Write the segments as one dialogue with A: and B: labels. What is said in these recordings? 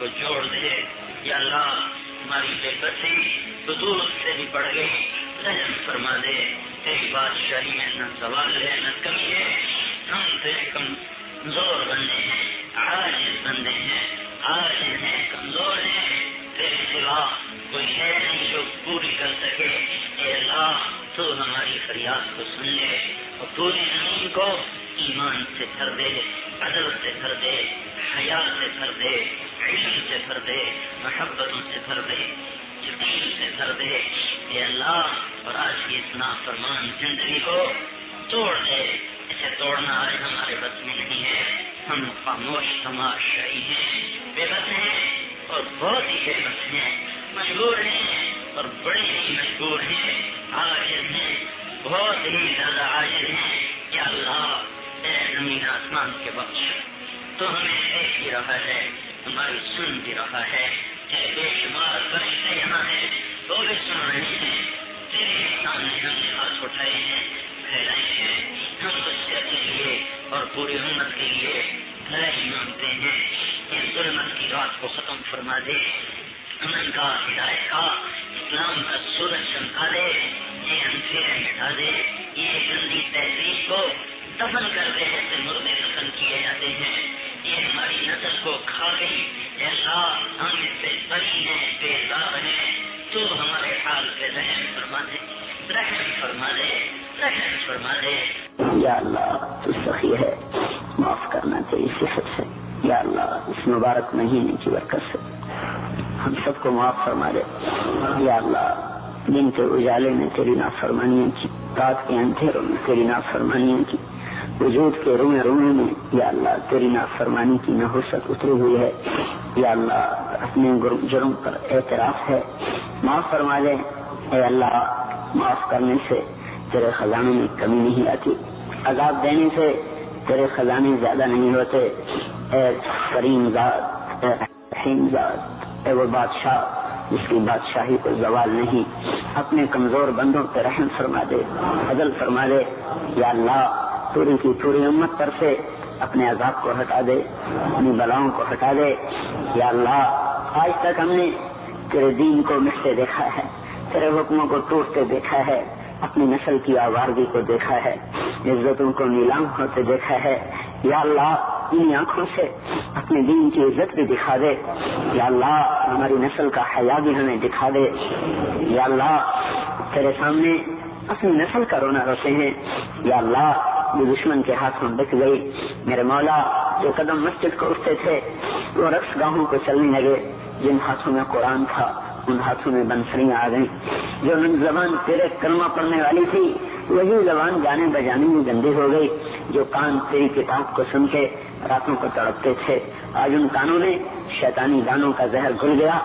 A: کو جوڑ دے. یا اللہ ہماری بے بسی حدود سے بھی بڑھ گئی، رحم فرما دے. تیری بادشاہی میں نہ زوال ہے نہ کمی ہے. ہم تیرے کمزور بندے ہیں، عاجز بندے ہیں، عاجز ہیں، کمزور ہیں. تیرے سوا کوئی ہے نہیں جو پوری کر سکے. اے اللہ تو ہماری فریاد کو سن لے اور پوری زمین کو ایمان سے بھر دے، عدل سے بھر دے، حیا سے بھر دے، علم سے بھر دے، محبتوں سے بھر دے، یقین سے بھر دے. اے اللہ اور آج کی اس نافرمان زندگی کو توڑ دے. اسے توڑنا آج ہمارے بس میں نہیں ہے. ہم خاموش تماشائی ہیں، بے بس ہیں اور بہت ہی بے بس ہیں، مجبور ہیں اور بڑے ہی مجبور ہیں، عاجز ہیں، بہت ہی زیادہ عاجز ہیں. یا اللہ اے زمین آسمان کے بخش، تو ہمیں دیکھ بھی رہا ہے، ہماری سن بھی رہا ہے. تیرے بے شمار فرشتے یہاں ہیں، وہ بھی سن رہے ہیں. تیرے سامنے ہم نے ہاتھ اٹھائے ہیں، پھیلائے ہیں. ہم تو صحت کے لیے اور پوری امت کے لیے بھلائی مانگتے ہیں. اس ظلمت کی رات کو ختم فرما دے، امن کا، ہدایت کا، اسلام کا سورج چمکا دے. یہ اندھیرے مٹا دے، یہ گندی تہذیب کو دفن کر دے جیسے مردے دفن کیے جاتے ہیں. یہ ہماری نسل کو کھا گئی. ایسا ہم اس سے بری ہیں، بیزار ہیں. تو ہمارے حال پہ رحم فرما دے، رحم فرما دے، رحم فرما دے.
B: یا اللہ تو سخی ہے، معاف کرنا تیری صفت سے. یا اللہ اس مبارک مہینے کی برکت سے ہم سب کو معاف فرما دے. یا اللہ دن کے اجالے میں تیری نافرمانیاں کی، رات کے اندھیروں میں تیری نافرمانیاں کی، وجود کے روئے روئے میں یا اللہ تیری نافرمانی کی نحوست اتری ہوئی ہے. یا اللہ اپنے جرم پر اعتراف ہے، معاف فرما دے. اے اللہ معاف کرنے سے تیرے خزانوں میں کمی نہیں آتی، عذاب دینے سے تیرے خزانے زیادہ نہیں ہوتے. اے کریم ذات، اے رحیم ذات، اے وہ بادشاہ جس کی بادشاہی کو زوال نہیں، اپنے کمزور بندوں پہ رحم فرما دے، عدل فرما دے. یا اللہ پوری کی پوری امت پر سے اپنے عذاب کو ہٹا دے، اپنی بلاؤں کو ہٹا دے. یا اللہ آج تک ہم نے تیرے دین کو مٹتے دیکھا ہے، تیرے حکموں کو ٹوٹتے دیکھا ہے، اپنی نسل کی آوارگی کو دیکھا ہے، عزتوں کو نیلام ہوتے دیکھا ہے. یا اللہ ان آنکھوں سے اپنے دین کی عزت بھی دکھا دے. یا اللہ ہماری نسل کا حیا بھی ہمیں دکھا دے. یا اللہ تیرے سامنے اپنی نسل کا رونا روتے ہیں. یا اللہ جو دشمن کے ہاتھوں بچ گئی، میرے مولا جو قدم مسجد کو اٹھتے تھے وہ رقص گاہوں کو چلنے لگے، جن ہاتھوں میں قرآن تھا ان ہاتھوں میں بنسریاں آ گئیں. جو زبان تیرے کلمہ پڑھنے والی تھی وہی زبان گانے بجانے میں گندی ہو گئی. جو کان تیری کتاب کو سن کے راتوں کو تڑپتے تھے آج ان کانوں نے شیطانی گانوں کا زہر گھل گیا.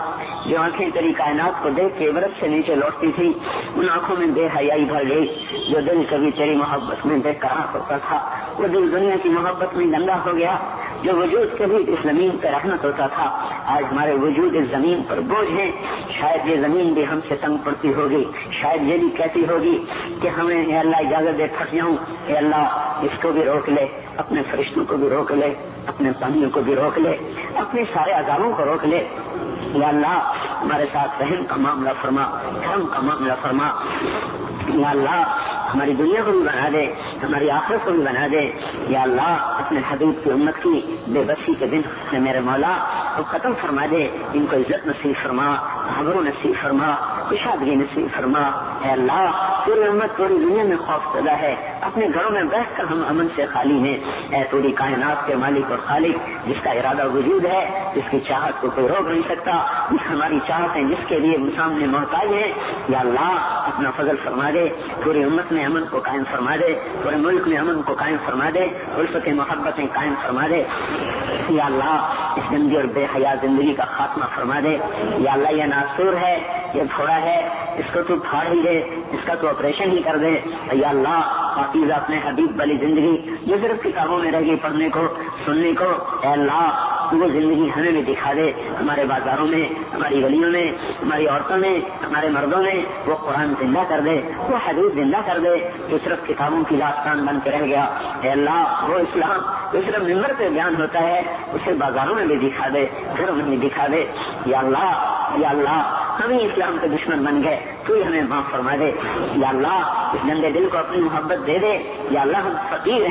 B: جو آنکھیں تیری کائنات کو دیکھ کے عبرت سے نیچے لوٹتی تھی ان آنکھوں میں بے حیائی بھر گئی. جو دل کبھی تیری محبت میں بے قرار ہوتا تھا وہ دل دنیا کی محبت میں گندا ہو گیا. جو وجود کبھی اس زمین پر رحمت ہوتا تھا آج ہمارے وجود اس زمین پر بوجھ ہے. شاید یہ زمین بھی ہم سے تنگ پڑتی ہوگی، شاید یہ بھی کہتی ہوگی کہ ہمیں اے اللہ اجازت دے پھنس جاؤں. اے اللہ اس کو بھی روک لے، اپنے فرشتوں کو بھی روک لے، اپنے پانیوں کو بھی روک لے، اپنے سارے عذابوں کو روک لے. یا اللہ ہمارے ساتھ رحم کا معاملہ فرما، کرم کا معاملہ فرما. یا اللہ ہماری دنیا کو بھی بنا دے، ہماری آخرت کو بھی بنا دے. یا اللہ اپنے حبیب کی امت کی بے بسی کے دن سے میرے مولا تو ختم فرما دے. ان کو عزت نصیب فرما، خبروں نصیب فرما، کشادگی نصیب فرما. اے اللہ پوری امت پوری دنیا میں خوف زدہ ہے، اپنے گھروں میں بیٹھ کر ہم امن سے خالی ہیں. اے پوری کائنات کے مالک اور خالق جس کا ارادہ وجود ہے، جس کی چاہت کو کوئی روک نہیں سکتا، جس ہماری چاہتیں جس کے لیے سامنے محتاج ہے. یا اللہ اپنا فضل فرما دے، پوری امت میں امن کو قائم فرما دے، پورے ملک میں امن کو قائم فرما دے، الفت محبتیں قائم فرما دے. یا اللہ اس گندی اور بے حیا زندگی کا خاتمہ فرما دے. یا اللہ یہ ناسور ہے، یہ تھوڑا ہے، اس کو تو پھاڑ ہی دے، اس کا تو آپریشن ہی کر دے. یا اللہ پاکیزہ اپنے حبیب والی زندگی جو صرف کتابوں میں رہ گئی پڑھنے کو سننے کو، اے اللہ وہ زندگی ہمیں بھی دکھا دے. ہمارے بازاروں میں، ہماری گلیوں میں، ہماری عورتوں میں، ہمارے مردوں میں وہ قرآن زندہ کر دے، وہ حدیث زندہ کر دے جو صرف کتابوں کی داستان بن کے رہ گیا. اے اللہ وہ اسلام جو صرف ممبر پہ بیان ہوتا ہے اسے بازاروں میں بھی دکھا دے، گھروں میں بھی دکھا دے. یا اللہ ہم ہی اسلام کے دشمن بن گئے، تو ہی ہمیں معاف فرما دے. یا اللہ اس گندے دل کو اپنی محبت دے دے. یا اللہ ہم فقیر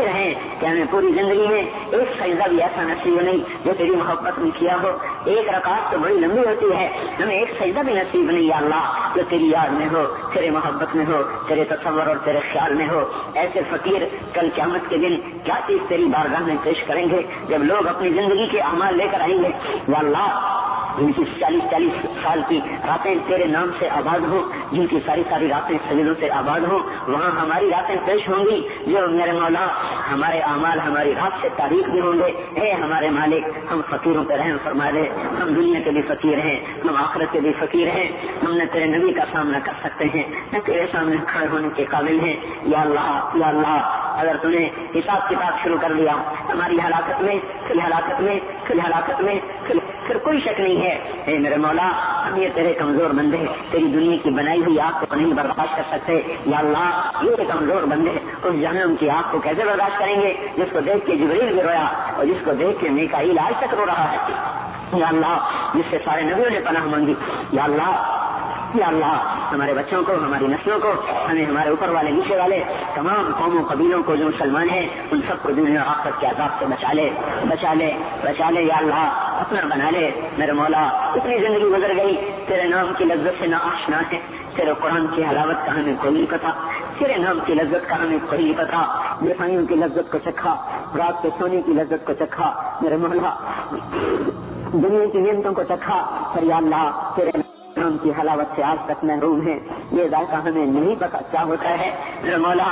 B: ہیں کہ ہمیں پوری زندگی میں ایک سجدہ بھی ایسا نصیب نہیں جو تیری محبت میں کیا ہو. ایک رکعت تو بڑی لمبی ہوتی ہے، ہمیں ایک سجدہ بھی نصیب نہیں یا اللہ جو تیری یاد میں ہو، تیرے محبت میں ہو، تیرے تصور اور تیرے خیال میں ہو. ایسے فقیر کل قیامت کے دن کیا چیز تیری بارگاہ میں پیش کریں گے جب لوگ اپنی زندگی کے اعمال لے کر آئیں گے. یا اللہ جن کی 40 سال کی راتیں تیرے نام سے آباد ہوں، جن کی ساری راتیں سجدوں سے آباد ہوں، وہاں ہماری راتیں پیش ہوں گی جو میرے مولا ہمارے اعمال ہماری رات سے تاریخ بھی ہوں گے. اے ہمارے مالک ہم فقیروں پہ رحم فرما دے. ہم دنیا کے بھی فقیر ہیں، ہم آخرت کے بھی فقیر ہیں. ہم نہ تیرے نبی کا سامنا کر سکتے ہیں نہ تیرے سامنے کھڑے ہونے کے قابل ہیں. یا اللہ اگر تم نے حساب کتاب شروع کر دیا ہماری ہلاکت میں پھر کوئی شک نہیں ہے. اے میرے مولا ہم یہ تیرے کمزور بندے تیری دنیا کی بنائی ہوئی آگ کو نہیں برداشت کر سکتے. یا اللہ یہ کمزور بندے اس جہنم کی آگ کو کیسے برداشت کریں گے جس کو دیکھ کے جبریل بھی رویا اور جس کو دیکھ کے میکائیل آج تک رو رہا ہے. یا اللہ جس سے سارے نبیوں نے پناہ مانگی. یا اللہ ہمارے بچوں کو، ہماری نسلوں کو، ہمیں ہمارے اوپر والے نیچے والے تمام قوموں قبیلوں کو جو مسلمان ہیں ان سب کو دنیا اور آخرت کے عذاب سے بچا لے. یا اللہ اپنا بنا لے. میرے مولا اتنی زندگی گزر گئی تیرے نام کی لذت سے نہ آشنا ہے. تیرے قرآن کی حلاوت کا ہمیں کوئی نہیں پتا، تیرے نام کی لذت کا ہمیں کوئی نہیں پتا. بیفائیوں کی لذت کو چکھا، رات کے سونے کی لذت کو چکھا میرے مولا، دنیا کی نعمتوں کو چکھا، پر یا اللہ تیرے نام کی حلاوت سے آج تک محروم ہے. یہ ذائقہ ہمیں نہیں پتا کیا ہوتا ہے. میرے مولا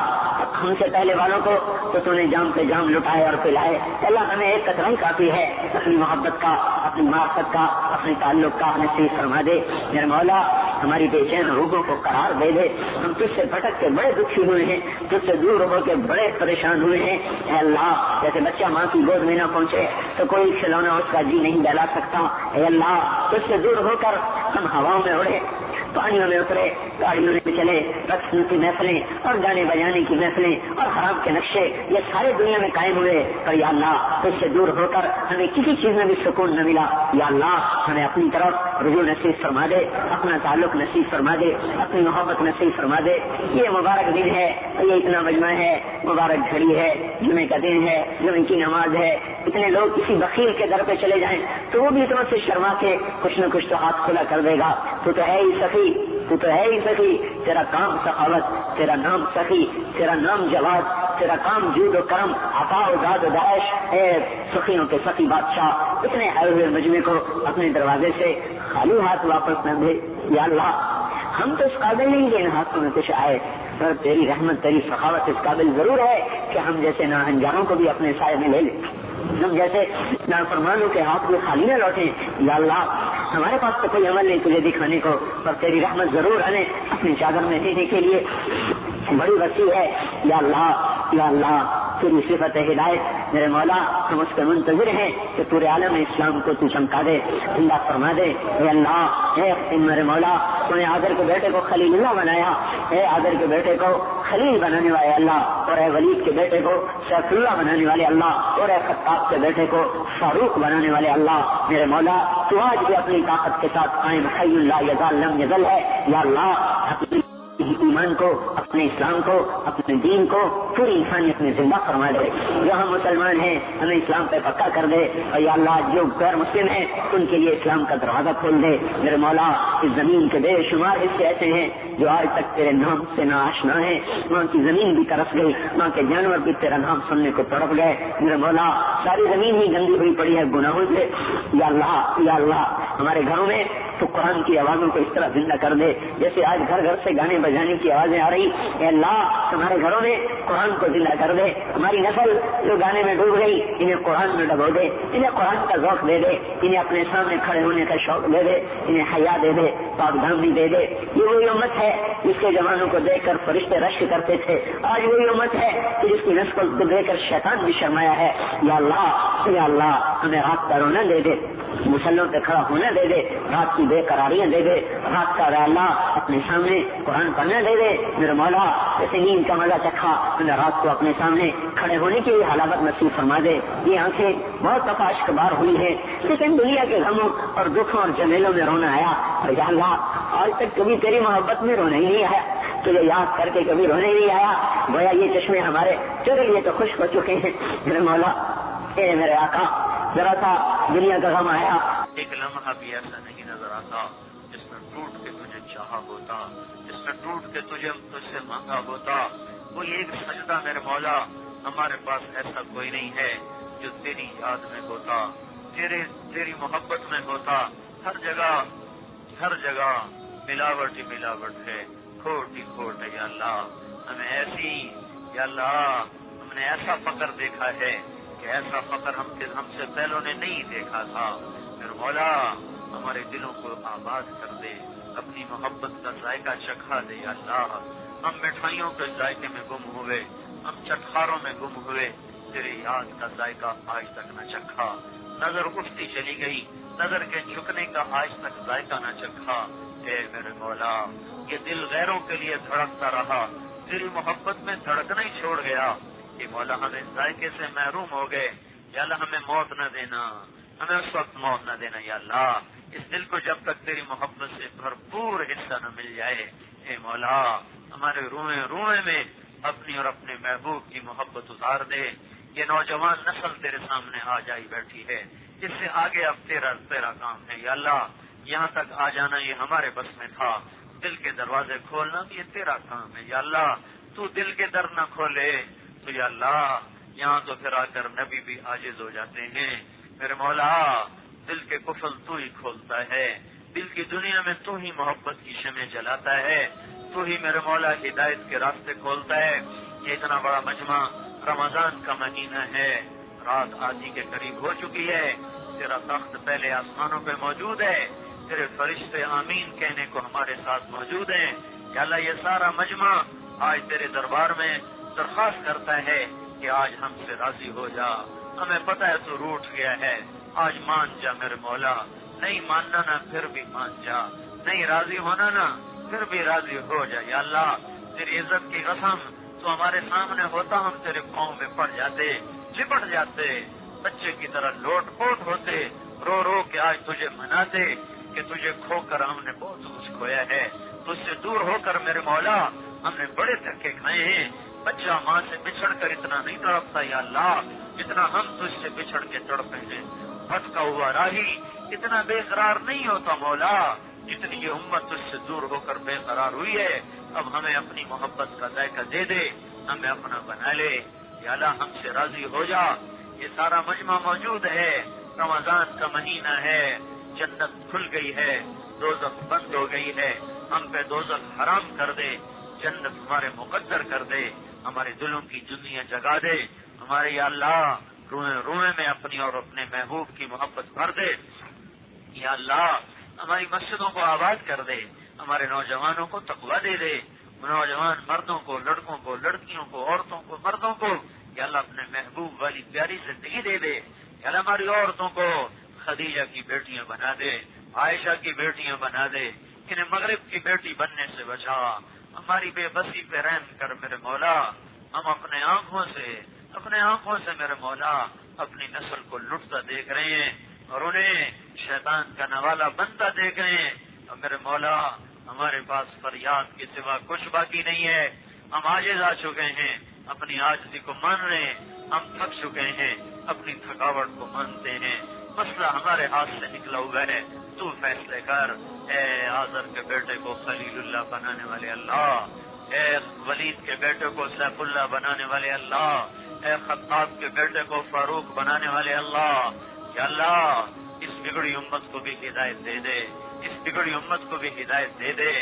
B: ہم سے پہلے والوں کو تو نے جام پہ جام لٹائے اور پلائے. اللہ ہمیں ایک قطرہ ہی کافی ہے اپنی محبت کا، اپنی معرفت کا، اپنے تعلق کا نصیب فرما دے. میرے مولا ہماری بے چین روحوں کو قرار دے دے. ہم تجھ سے بھٹک کے بڑے دکھی ہوئے ہیں، تجھ سے دور ہو کے بڑے پریشان ہوئے ہیں. اے اللہ جیسے بچہ ماں کی گود میں نہ پہنچے تو کوئی کھلونا اس کا جی نہیں بہلا سکتا. اے اللہ تجھ سے دور ہو کر ہم ہواؤں میں اڑے، پانیوں میں اترے، گاڑیوں میں چلے، رقص کی محفلیں اور گانے بجانے کی محفلیں اور حرام کے نقشے یہ سارے دنیا میں قائم ہوئے. پر یا اللہ اس سے دور ہو کر ہمیں کسی چیز میں بھی سکون نہ ملا. یا اللہ ہمیں اپنی طرف رجوع نصیب فرما دے، اپنا تعلق نصیب فرما دے، اپنی محبت نصیب فرما دے. یہ مبارک دن ہے، یہ اتنا مجمع ہے، مبارک گھڑی ہے، جمعے کا دن ہے، جمعے کی نماز ہے. اتنے لوگ کسی بخیل کے در پہ چلے جائیں تو وہ بھی اتنا سے شرما کے کچھ نہ کچھ تو ہاتھ کھلا کر دے گا. تو ہے ہی سخی، تیرا کام سخاوت، تیرا نام سخی، تیرا نام جواد، تیرا کام جود و کرم، عطا و داد و داعش. اے سخیوں کے سخی بادشاہ اتنے آئے ہوئے مجمع کو اپنے دروازے سے خالی ہاتھ واپس نہ دے. یا اللہ ہم تو اس قابل نہیں کہ ان ہاتھوں میں کچھ آئے، پر تیری رحمت تیری سخاوت اس قابل ضرور ہے کہ ہم جیسے ناہنجاروں کو بھی اپنے سائے میں لے لیں، ہم جیسے نافرمانوں کے ہاتھ میں خالی نہ لوٹیں. یا اللہ ہمارے پاس تو کوئی عمل نہیں تجھے دکھانے کو، پر تیری رحمت ضرور ہمیں اپنی چادر میں دینے کے لیے بڑی وسیع ہے. یا اللہ تیری صفت ہدایت میرے مولا ہم اس کے منتظر ہیں کہ پورے عالم اسلام کو تو چمکا دے، زندہ فرما دے. اے اللہ اے میرے مولا تو نے آدر کے بیٹے کو خلیل اللہ بنایا، اے آدر کے بیٹے کو خلیل بنانے والے اللہ، اور اے ولید کے بیٹے کو سیف اللہ بنانے والے اللہ، اور اے خطاب کے بیٹے کو فاروق بنانے والے اللہ. میرے مولا تو آج بھی اپنی طاقت کے ساتھ قائم حی اللہ یزال لم یزل ہے. یا اللہ اپنی ایمان کو، اپنے اسلام کو، اپنے دین کو پوری انسانیت میں زندہ فرما دے. جو ہم مسلمان ہیں ہمیں اسلام پہ پکا کر دے، اور یا اللہ جو غیر مسلم ہیں ان کے لیے اسلام کا دروازہ کھول دے. میرے مولا اس زمین کے بے شمار حصے ایسے ہیں جو آج تک تیرے نام سے نہ آشنا ہے، وہاں کی زمین بھی ترس گئی، وہاں کے جانور بھی تیرا نام سننے کو تڑپ گئے. میرے مولا ساری زمین ہی گندی ہوئی پڑی ہے گناہوں سے. یا اللہ ہمارے گھروں میں تو قرآن کی آوازوں کو اس طرح زندہ کر دے جیسے آج گھر گھر سے گانے بجانے کی آوازیں آ رہی. اے اللہ ہمارے گھروں میں قرآن کو زندہ کر دے. ہماری نسل جو گانے میں ڈوب گئی انہیں قرآن میں ڈبو دے, انہیں قرآن کا ذوق دے دے, انہیں اپنے سامنے کھڑے ہونے کا شوق دے دے, انہیں حیا دے دے, پاک دامنی دے دے. یہ وہی امت ہے جس کے جوانوں کو دیکھ کر فرشتے رشک کرتے تھے. آج وہی امت ہے کہ جس کی نسل کو دیکھ کر شیطان بھی شرمایا ہے. یا اللہ ہمیں رات کا رونا دے دے, مسلوں پہ کھڑا ہونا دے دے, رات کی بے قراریاں دے دے, رات کا اللہ اپنے سامنے قرآن پڑھنا دے دے. میرے مولا جیسے نیند کا مزہ چکھا ہمیں رات کو اپنے سامنے کھڑے ہونے کی حلاوت نصیب فرما دے. یہ آنکھیں بہت دفعہ اشکبار ہوئی ہے لیکن دنیا کے غموں اور دکھوں اور جمیلوں میں رونا آیا. اور یا اللہ آج تک کبھی تیری محبت میں رونا ہی نہیں آیا, تجھے یاد کر کے کبھی رونے نہیں آیا. گویا یہ چشمے ہمارے تیرے لیے تو خشک ہو چکے ہیں. میرے مولا اے میرے آقا ذرا سا دنیا کا غم آیا,
A: ایک لمحہ بھی ایسا نہیں نظر آتا جس میں ٹوٹ کے تجھے چاہا ہوتا, جس میں ٹوٹ کے تجھ سے مانگا ہوتا. کوئی ایک سجدہ میرے مولا ہمارے پاس ایسا کوئی نہیں ہے جو تیری یاد میں ہوتا, تیری محبت میں ہوتا. ہر جگہ ملاوٹ ہی ملاوٹ ہے, کھوٹ ہی کھوٹ ہے. یا اللہ ہمیں یا اللہ ہم نے ایسا فقر دیکھا ہے کہ ایسا فقر ہم سے پہلوں نے نہیں دیکھا تھا. پھر مولا ہمارے دلوں کو آباد کر دے, اپنی محبت کا ذائقہ چکھا دے. یا اللہ ہم مٹھائیوں کے ذائقے میں گم ہوئے, ہم چٹخاروں میں گم ہوئے, تیری یاد کا ذائقہ آج تک نہ چکھا. نظر اٹھتی چلی گئی, نظر کے جھکنے کا آج تک ذائقہ نہ چکھا. اے میرے مولا یہ دل غیروں کے لیے دھڑکتا رہا, تیری محبت میں دھڑکنا ہی چھوڑ گیا. کہ مولا ہم اس ذائقے سے محروم ہو گئے. یا اللہ ہمیں موت نہ دینا, ہمیں اس وقت موت نہ دینا. یا اللہ اس دل کو جب تک تیری محبت سے بھرپور حصہ نہ مل جائے, اے مولا ہمارے روئے میں اپنی اور اپنے محبوب کی محبت اتار دے. یہ نوجوان نسل تیرے سامنے آ جائی بیٹھی ہے, اس سے آگے اب تیرا کام ہے. یا اللہ یہاں تک آ جانا یہ ہمارے بس میں تھا, دل کے دروازے کھولنا بھی یہ تیرا کام ہے. یا اللہ تو دل کے در نہ کھولے تو یا اللہ یہاں تو پھر آ کر نبی بھی عاجز ہو جاتے ہیں. میرے مولا دل کے قفل تو ہی کھولتا ہے, دل کی دنیا میں تو ہی محبت کی شمع جلاتا ہے, تو ہی میرے مولا ہدایت کے راستے کھولتا ہے. یہ اتنا بڑا مجمع رمضان کا مہینہ ہے, رات آدھی کے قریب ہو چکی ہے, تیرا تخت پہلے آسمانوں پہ موجود ہے, تیرے فرشتے آمین کہنے کو ہمارے ساتھ موجود ہیں. یا اللہ یہ سارا مجمع آج تیرے دربار میں درخواست کرتا ہے کہ آج ہم سے راضی ہو جا. ہمیں پتہ ہے تو روٹھ گیا ہے, آج مان جا میرے مولا. نہیں ماننا نا پھر بھی مان جا, نہیں راضی ہونا نا پھر بھی راضی ہو جا. یا اللہ تیری عزت کی قسم تو ہمارے سامنے ہوتا ہم تیرے پاؤں میں پڑ جاتے, لپٹ جاتے, بچے کی طرح لوٹ پوٹ ہوتے, رو رو کے آج تجھے مناتے کہ تجھے کھو کر ہم نے بہت کچھ کھویا ہے. تجھ سے دور ہو کر میرے مولا ہم نے بڑے دھکے کھائے ہیں. بچہ ماں سے بچھڑ کر اتنا نہیں تڑپتا یا اللہ جتنا ہم تجھ سے بچھڑ کے تڑپے ہیں. بھٹکا ہوا راہی اتنا بے قرار نہیں ہوتا مولا جتنی یہ امت تجھ سے دور ہو کر بے قرار ہوئی ہے. اب ہمیں اپنی محبت کا ذائقہ دے دے, ہمیں اپنا بنا لے. یا اللہ ہم سے راضی ہو جا. یہ سارا مجمع موجود ہے, رمضان کا مہینہ ہے, جنت کھل گئی ہے, دوزخ بند ہو گئی ہے. ہم پہ دوزخ حرام کر دے, جنت ہمارے مقدر کر دے, ہمارے دلوں کی دنیا جگا دے. ہمارے یا اللہ روئے میں اپنی اور اپنے محبوب کی محبت بھر دے. یا اللہ ہماری مسجدوں کو آباد کر دے, ہمارے نوجوانوں کو تقویٰ دے دے, نوجوان مردوں کو, لڑکوں کو, لڑکیوں کو, عورتوں کو, مردوں کو یا اللہ اپنے محبوب والی پیاری زندگی دے دے. یا اللہ ہماری عورتوں کو خدیجہ کی بیٹیاں بنا دے, عائشہ کی بیٹیاں بنا دے, انہیں مغرب کی بیٹی بننے سے بچا. ہماری بے بسی پہ رحم کر میرے مولا. ہم اپنے آنکھوں سے میرے مولا اپنی نسل کو لٹتا دیکھ رہے ہیں اور انہیں شیطان کا نوالا بنتا دیکھ رہے ہیں. اور میرے مولا ہمارے پاس فریاد کے سوا کچھ باقی نہیں ہے. ہم عاجز آ چکے ہیں, اپنی عاجزی کو مان رہے ہیں. ہم تھک چکے ہیں, اپنی تھکاوٹ کو مانتے ہیں. مسئلہ ہمارے ہاتھ سے نکلا ہوا ہے, تو فیصلے کر. اے آزر کے بیٹے کو خلیل اللہ بنانے والے اللہ, اے ولید کے بیٹے کو سیف اللہ بنانے والے اللہ, اے خطاب کے بیٹے کو فاروق بنانے والے اللہ. یا اللہ
C: اس بگڑی امت کو بھی ہدایت دے دے، اس بگڑی امت کو بھی ہدایت دے دے۔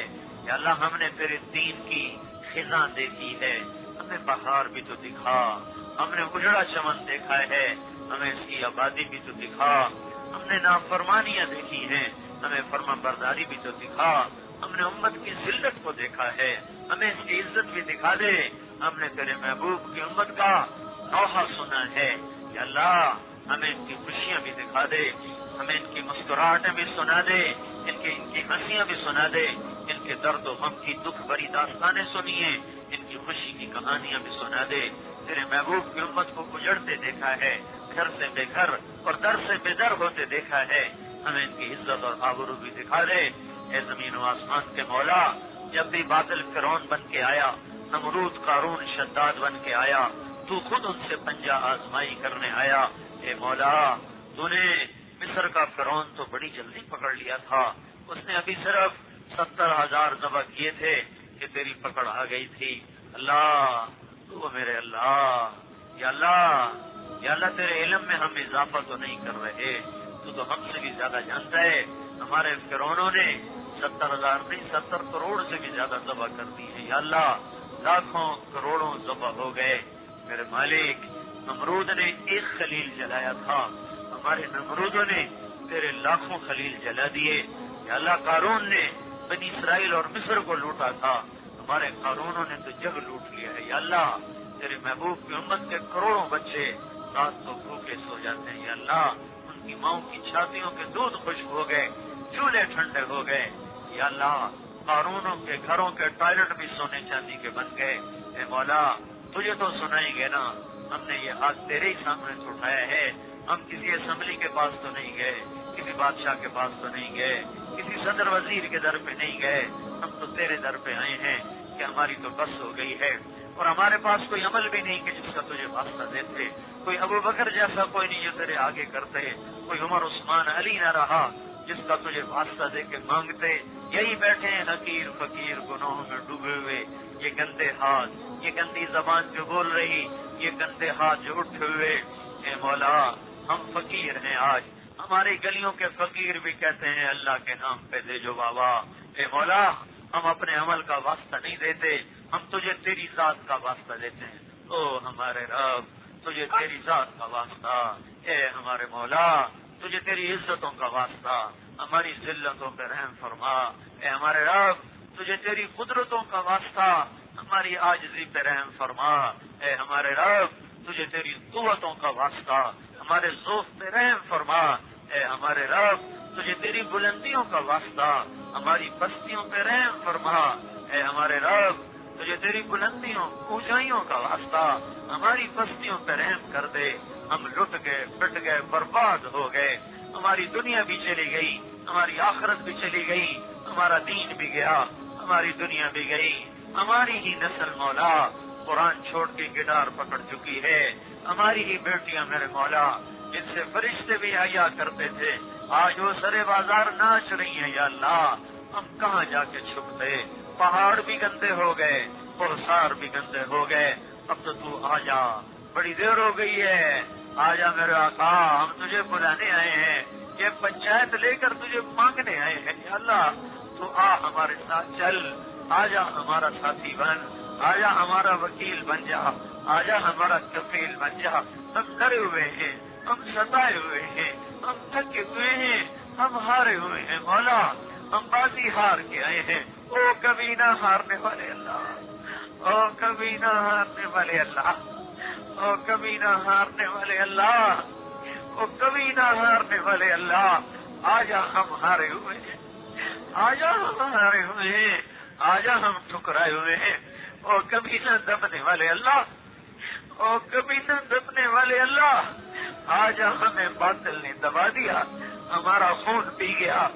C: یا اللہ ہم نے تیرے دین کی خزاں دیکھی ہے، ہمیں بہار بھی تو دکھا، ہم نے اجڑا چمن دیکھا ہے، ہمیں اس کی آبادی بھی تو دکھا، ہم نے نافرمانیاں دیکھی ہیں، ہمیں فرما برداری بھی تو دکھا، ہم نے امت کی ذلت کو دیکھا ہے، ہمیں اس کی عزت بھی دکھا دے۔ ہم نے تیرے محبوب کی امت کا نوحہ سنا ہے، یا اللہ ہمیں ان کی خوشیاں بھی دکھا دے، ہمیں ان کی مسکراہٹیں بھی سنا دے، ان کی ہنسیاں بھی سنا دے، ان کے درد و غم کی دکھ بھری داستانیں سنیے، ان کی خوشی کی کہانیاں بھی سنا دے۔ تیرے محبوب کی امت کو اجڑتے دیکھا ہے، گھر سے بے گھر اور در سے بے در ہوتے دیکھا ہے، ہمیں ان کی عزت اور آبرو بھی دکھا دے۔ اے زمین و آسمان کے مولا، جب بھی باطل فرعون بن کے آیا، نمرود قارون شداد بن کے آیا، تو خود ان سے پنجہ آزمائی کرنے آیا۔ اے مولا، تو نے مصر کا فرعون تو بڑی جلدی پکڑ لیا تھا، اس نے ابھی صرف 70,000 ذبح کیے تھے کہ تیری پکڑ آ گئی تھی۔ اللہ تو میرے اللہ، یا اللہ تیرے علم میں ہم اضافہ تو نہیں کر رہے، تو ہم سے بھی زیادہ جانتا ہے۔ ہمارے فرعونوں نے 70,000 نہیں 70 کروڑ سے بھی زیادہ ذبح کر دی ہے، یا اللہ لاکھوں کروڑوں ذبح ہو گئے۔ میرے مالک، نمرود نے ایک خلیل جلایا تھا، ہمارے نمرودوں نے تیرے لاکھوں خلیل جلا دیے۔ یا اللہ قارون نے بنی اسرائیل اور مصر کو لوٹا تھا، ہمارے قارونوں نے تو جگ لوٹ لیا ہے۔ یا اللہ تیرے محبوب کی امت کے کروڑوں بچے رات کو بھوکے سو جاتے ہیں، یا اللہ ان کی ماؤں کی چھاتیوں کے دودھ خشک ہو گئے، چولہے ٹھنڈے ہو گئے۔ یا اللہ قارونوں کے گھروں کے ٹوائلٹ بھی سونے چاندی کے بن گئے۔ اے مولا تجھے تو سنائیں گے نا، ہم نے یہ ہاتھ تیرے ہی سامنے سے اٹھایا ہے، ہم کسی اسمبلی کے پاس تو نہیں گئے، کسی بادشاہ کے پاس تو نہیں گئے، کسی صدر وزیر کے در پہ نہیں گئے، ہم تو تیرے در پہ آئے ہیں کہ ہماری تو بس ہو گئی ہے، اور ہمارے پاس کوئی عمل بھی نہیں کہ جس کا تجھے واسطہ دیتے، کوئی ابو بکر جیسا کوئی نہیں جو تیرے آگے کرتے، کوئی عمر عثمان علی نہ رہا جس کا تجھے واسطہ دے کے مانگتے۔ یہی بیٹھے ہیں حقیر فقیر گناہوں میں ڈوبے ہوئے، یہ گندے ہاتھ، یہ گندی زبان جو بول رہی، یہ گندے ہاتھ جو اٹھے ہوئے۔ اے مولا ہم فقیر ہیں، آج ہماری گلیوں کے فقیر بھی کہتے ہیں اللہ کے نام پہ دے جو بابا۔ اے مولا ہم اپنے عمل کا واسطہ نہیں دیتے، ہم تجھے تیری ذات کا واسطہ دیتے ہیں۔ او ہمارے رب تجھے تیری ذات کا واسطہ، اے ہمارے مولا تجھے تیری عزتوں کا واسطہ، ہماری ذلتوں پہ رحم فرما۔ اے ہمارے رب تجھے تیری قدرتوں کا واسطہ، ہماری عاجزی پہ رحم فرما۔ اے ہمارے رب تجھے تیری قوتوں کا واسطہ، ہمارے ذوق پہ رحم فرما۔ اے ہمارے رب تجھے تیری بلندیوں کا واسطہ، ہماری بستیوں پہ رحم فرما۔ اے ہمارے رب تجھے تیری بلندیوں اونچائیوں کا واسطہ، ہماری بستیوں پہ رحم کر دے۔ ہم لٹ گئے، پٹ گئے، برباد ہو گئے، ہماری دنیا بھی چلی گئی، ہماری آخرت بھی چلی گئی، ہمارا دین بھی گیا، ہماری دنیا بھی گئی، ہماری ہی نسل مولا قرآن چھوڑ کے گٹار پکڑ چکی ہے، ہماری ہی بیٹیاں میرے مولا جن سے فرشتے بھی حیا کرتے تھے آج وہ سرے بازار ناچ رہی ہیں۔ یا اللہ ہم کہاں جا کے چھپتے، پہاڑ بھی گندے ہو گئے، پرسار بھی گندے ہو گئے، اب تو آ جا، بڑی دیر ہو گئی ہے، آ جا میرے آقا، ہم تجھے بلانے آئے ہیں، یہ پنچایت لے کر تجھے مانگنے آئے ہیں۔ یا اللہ تو آ ہمارے ساتھ چل، آ جا ہمارا ساتھی بن، آ جا ہمارا وکیل بن جا، آ جا ہمارا کفیل بن جا۔ ہم ڈرے ہوئے ہیں، ہم ستائے ہوئے ہیں، ہم تھکے ہوئے ہیں، ہم ہارے ہوئے ہیں مولا، ہم بازی ہار کے آئے ہیں۔ او کبھی نہ ہارنے والے اللہ، او کبھی نہ ہارنے والے اللہ، او کبھی نہ ہارنے والے اللہ، او کبھی نہ ہارنے والے اللہ، آجا ہم ہارے ہوئے ہیں، آجا ہم ہارے ہوئے ہیں، آجا ہم ٹھکرائے ہوئے ہیں۔ او کبھی نہ دبنے والے اللہ، او کبھی نہ دبنے والے اللہ، آجا ہمیں باطل نے دبا دیا، ہمارا خون پی گیا،